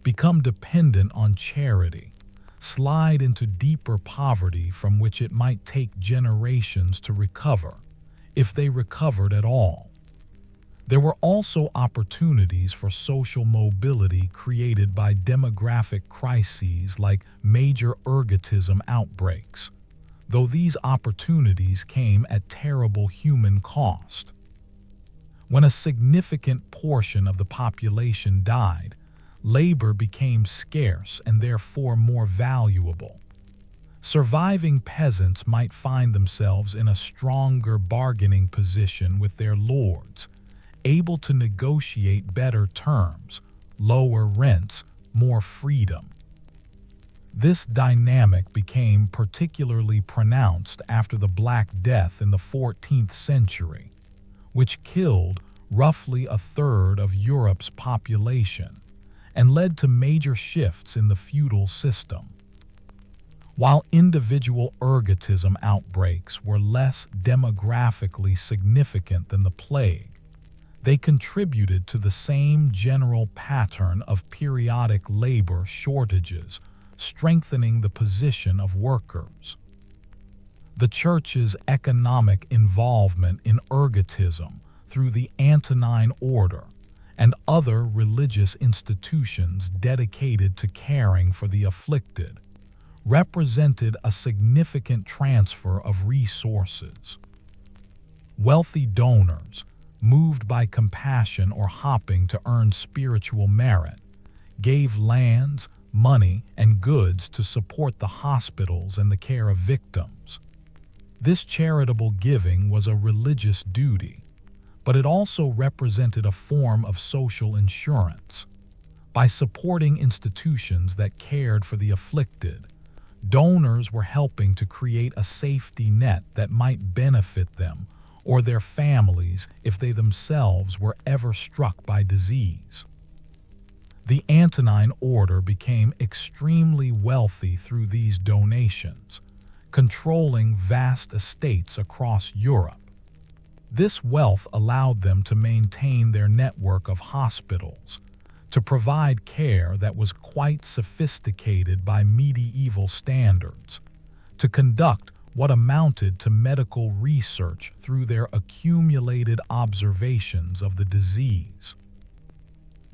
become dependent on charity, slide into deeper poverty from which it might take generations to recover, if they recovered at all. There were also opportunities for social mobility created by demographic crises like major ergotism outbreaks, though these opportunities came at terrible human cost. When a significant portion of the population died, labor became scarce and therefore more valuable. Surviving peasants might find themselves in a stronger bargaining position with their lords, able to negotiate better terms, lower rents, more freedom. This dynamic became particularly pronounced after the Black Death in the 14th century, which killed roughly a third of Europe's population and led to major shifts in the feudal system. While individual ergotism outbreaks were less demographically significant than the plague, they contributed to the same general pattern of periodic labor shortages, strengthening the position of workers. The Church's economic involvement in ergotism through the Antonine Order and other religious institutions dedicated to caring for the afflicted represented a significant transfer of resources. Wealthy donors, moved by compassion or hopping to earn spiritual merit, gave lands, money, and goods to support the hospitals and the care of victims. This charitable giving was a religious duty, but it also represented a form of social insurance. By supporting institutions that cared for the afflicted, donors were helping to create a safety net that might benefit them or their families if they themselves were ever struck by disease. The Antonine Order became extremely wealthy through these donations, controlling vast estates across Europe. This wealth allowed them to maintain their network of hospitals, to provide care that was quite sophisticated by medieval standards, to conduct what amounted to medical research through their accumulated observations of the disease.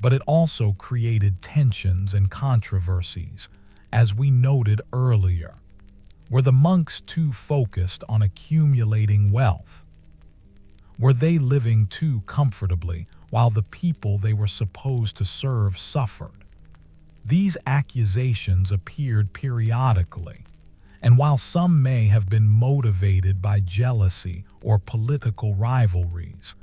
But it also created tensions and controversies, as we noted earlier. Were the monks too focused on accumulating wealth? Were they living too comfortably while the people they were supposed to serve suffered? These accusations appeared periodically, and while some may have been motivated by jealousy or political rivalries,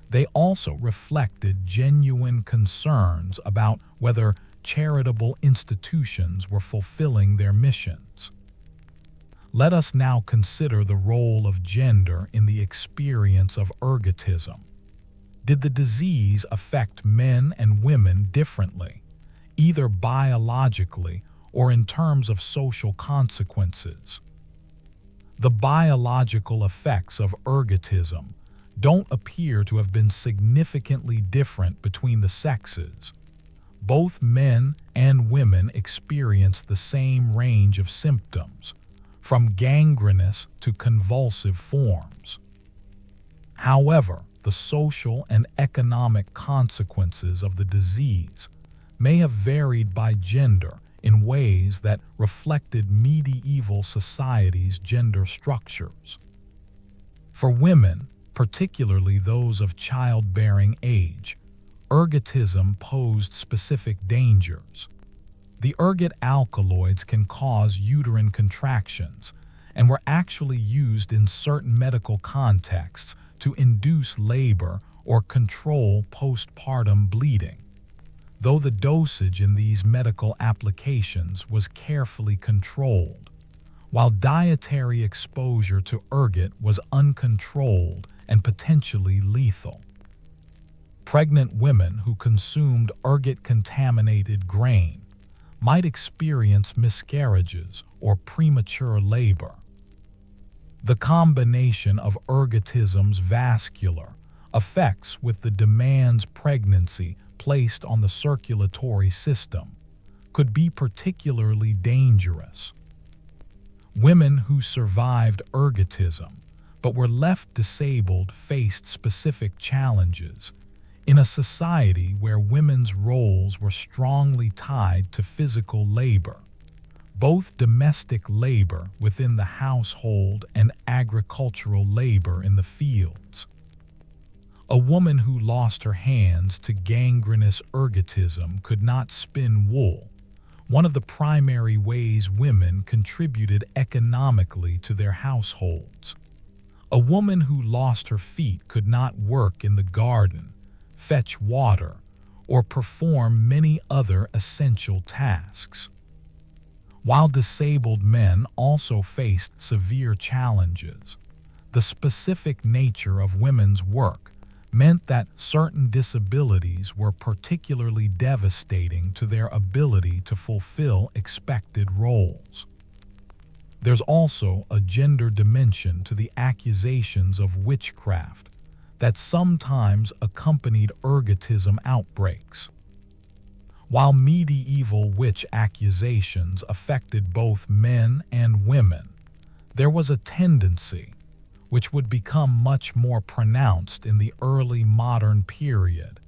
they also reflected genuine concerns about whether charitable institutions were fulfilling their missions. Let us now consider the role of gender in the experience of ergotism. Did the disease affect men and women differently, either biologically or in terms of social consequences? The biological effects of ergotism don't appear to have been significantly different between the sexes. Both men and women experience the same range of symptoms, from gangrenous to convulsive forms. However, the social and economic consequences of the disease may have varied by gender in ways that reflected medieval society's gender structures. For women, particularly those of childbearing age, ergotism posed specific dangers. The ergot alkaloids can cause uterine contractions and were actually used in certain medical contexts to induce labor or control postpartum bleeding, though the dosage in these medical applications was carefully controlled. While dietary exposure to ergot was uncontrolled and potentially lethal. Pregnant women who consumed ergot-contaminated grain might experience miscarriages or premature labor. The combination of ergotism's vascular effects with the demands pregnancy placed on the circulatory system could be particularly dangerous. Women who survived ergotism but were left disabled faced specific challenges in a society where women's roles were strongly tied to physical labor, both domestic labor within the household and agricultural labor in the fields. A woman who lost her hands to gangrenous ergotism could not spin wool, one of the primary ways women contributed economically to their households. A woman who lost her feet could not work in the garden, fetch water, or perform many other essential tasks. While disabled men also faced severe challenges, the specific nature of women's work meant that certain disabilities were particularly devastating to their ability to fulfill expected roles. There's also a gender dimension to the accusations of witchcraft that sometimes accompanied ergotism outbreaks. While medieval witch accusations affected both men and women, there was a tendency, which would become much more pronounced in the early modern period,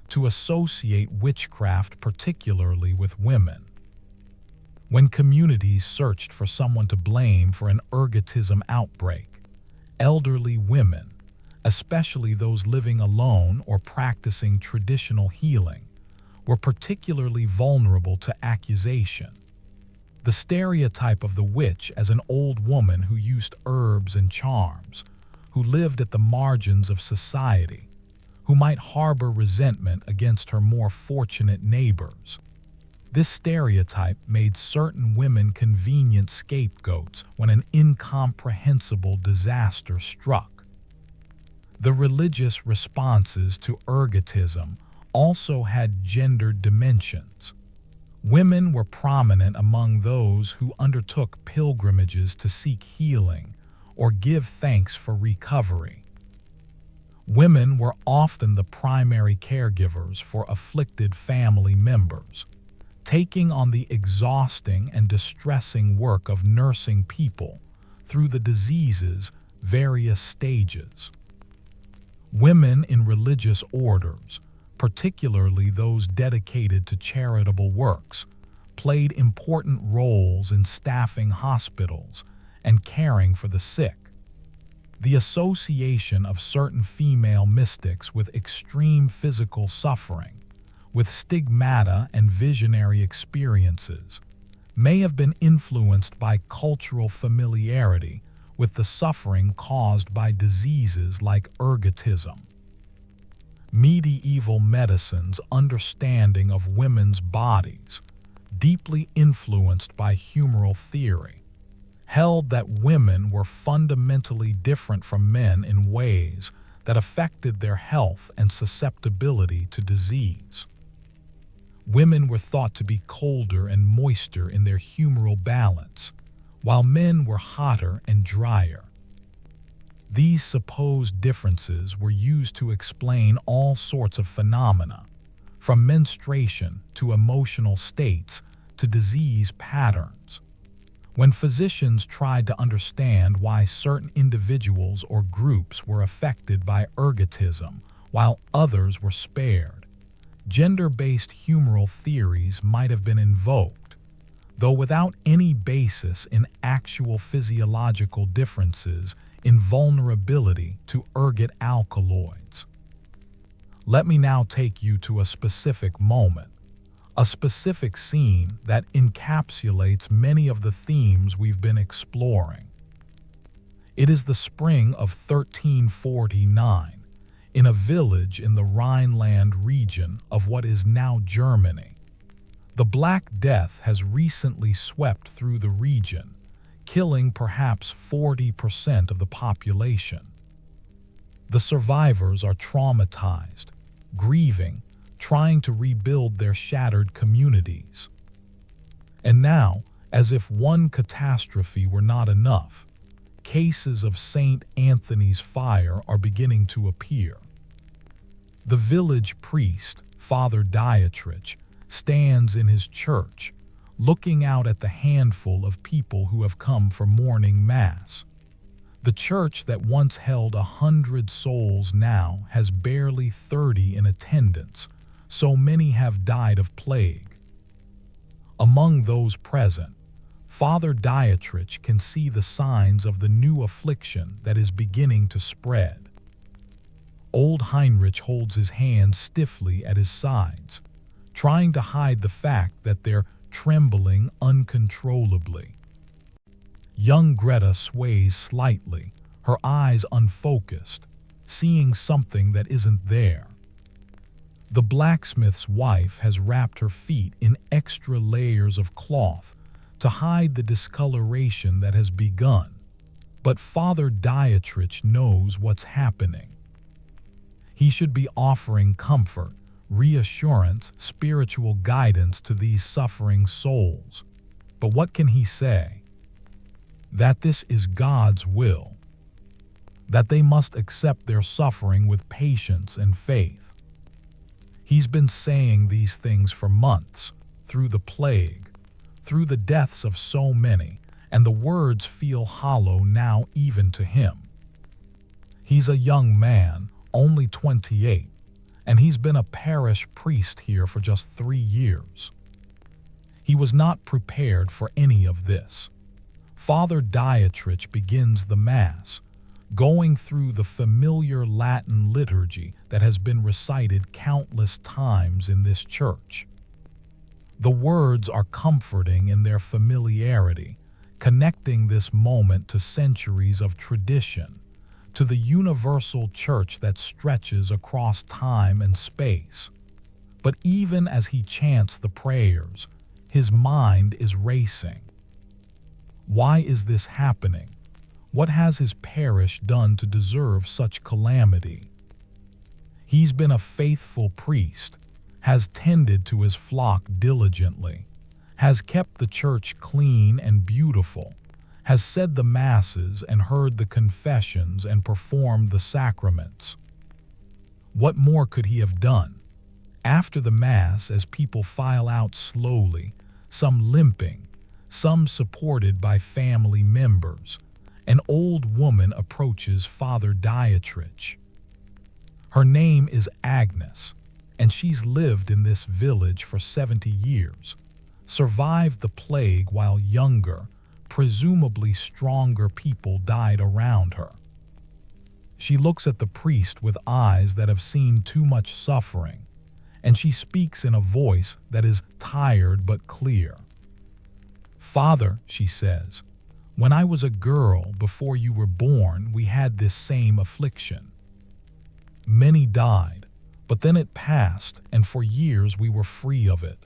to associate witchcraft particularly with women. When communities searched for someone to blame for an ergotism outbreak, elderly women, especially those living alone or practicing traditional healing, were particularly vulnerable to accusation. The stereotype of the witch as an old woman who used herbs and charms, who lived at the margins of society, who might harbor resentment against her more fortunate neighbors. This stereotype made certain women convenient scapegoats when an incomprehensible disaster struck. The religious responses to ergotism also had gendered dimensions. Women were prominent among those who undertook pilgrimages to seek healing or give thanks for recovery. Women were often the primary caregivers for afflicted family members, taking on the exhausting and distressing work of nursing people through the disease's various stages. Women in religious orders, particularly those dedicated to charitable works, played important roles in staffing hospitals and caring for the sick. The association of certain female mystics with extreme physical suffering, with stigmata and visionary experiences, may have been influenced by cultural familiarity with the suffering caused by diseases like ergotism. Medieval medicine's understanding of women's bodies, deeply influenced by humoral theory, held that women were fundamentally different from men in ways that affected their health and susceptibility to disease. Women were thought to be colder and moister in their humoral balance, while men were hotter and drier. These supposed differences were used to explain all sorts of phenomena, from menstruation to emotional states to disease patterns. When physicians tried to understand why certain individuals or groups were affected by ergotism while others were spared, gender-based humoral theories might have been invoked, though without any basis in actual physiological differences in vulnerability to ergot alkaloids. Let me now take you to a specific moment, a specific scene that encapsulates many of the themes we've been exploring. It is the spring of 1349, in a village in the Rhineland region of what is now Germany. The Black Death has recently swept through the region, killing perhaps 40% of the population. The survivors are traumatized, grieving, trying to rebuild their shattered communities. And now, as if one catastrophe were not enough, cases of St. Anthony's fire are beginning to appear. The village priest, Father Dietrich, stands in his church, looking out at the handful of people who have come for morning mass. The church that once held 100 souls now has barely 30 in attendance, so many have died of plague. Among those present, Father Dietrich can see the signs of the new affliction that is beginning to spread. Old Heinrich holds his hands stiffly at his sides, trying to hide the fact that they're trembling uncontrollably. Young Greta sways slightly, her eyes unfocused, seeing something that isn't there. The blacksmith's wife has wrapped her feet in extra layers of cloth to hide the discoloration that has begun, but Father Dietrich knows what's happening. He should be offering comfort, reassurance, spiritual guidance to these suffering souls. But what can he say? That this is God's will, that they must accept their suffering with patience and faith. He's been saying these things for months, through the plague, through the deaths of so many, and the words feel hollow now even to him. He's a young man, only 28, and he's been a parish priest here for just 3 years. He was not prepared for any of this. Father Dietrich begins the Mass, going through the familiar Latin liturgy that has been recited countless times in this church. The words are comforting in their familiarity, connecting this moment to centuries of tradition, to the universal church that stretches across time and space. But even as he chants the prayers, his mind is racing. Why is this happening? What has his parish done to deserve such calamity? He's been a faithful priest, has tended to his flock diligently, has kept the church clean and beautiful, has said the masses and heard the confessions and performed the sacraments. What more could he have done? After the Mass, as people file out slowly, some limping, some supported by family members, an old woman approaches Father Dietrich. Her name is Agnes, and she's lived in this village for 70 years, survived the plague while younger, presumably stronger people died around her. She looks at the priest with eyes that have seen too much suffering, and she speaks in a voice that is tired but clear. "Father," she says, "when I was a girl before you were born, we had this same affliction. Many died, but then it passed, and for years we were free of it.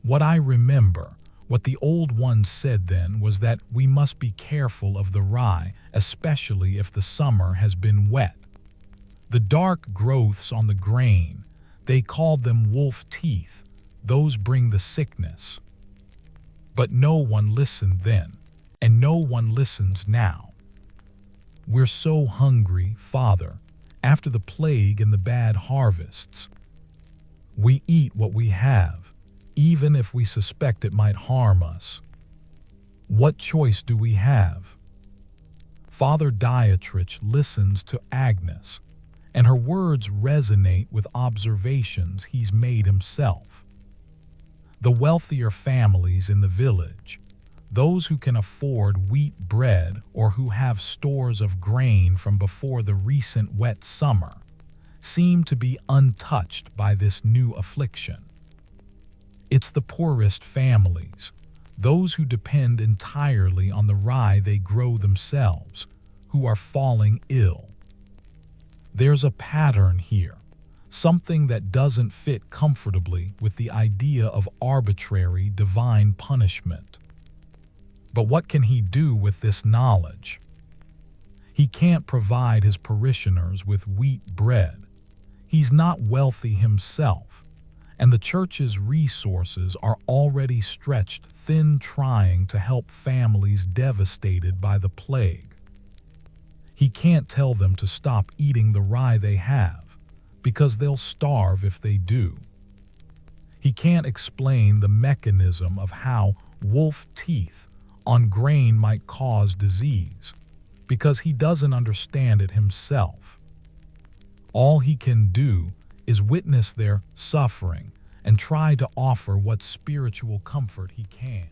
What I remember, what the old ones said then, was that we must be careful of the rye, especially if the summer has been wet. The dark growths on the grain, they called them wolf teeth, those bring the sickness. But no one listened then, and no one listens now. We're so hungry, Father, after the plague and the bad harvests. We eat what we have, even if we suspect it might harm us. What choice do we have?" Father Dietrich listens to Agnes, and her words resonate with observations he's made himself. The wealthier families in the village, those who can afford wheat bread or who have stores of grain from before the recent wet summer, seem to be untouched by this new affliction. It's the poorest families, those who depend entirely on the rye they grow themselves, who are falling ill. There's a pattern here, something that doesn't fit comfortably with the idea of arbitrary divine punishment. But what can he do with this knowledge? He can't provide his parishioners with wheat bread. He's not wealthy himself, and the church's resources are already stretched thin trying to help families devastated by the plague. He can't tell them to stop eating the rye they have, because they'll starve if they do. He can't explain the mechanism of how wolf teeth on grain might cause disease, because he doesn't understand it himself. All he can do is witness their suffering and try to offer what spiritual comfort he can.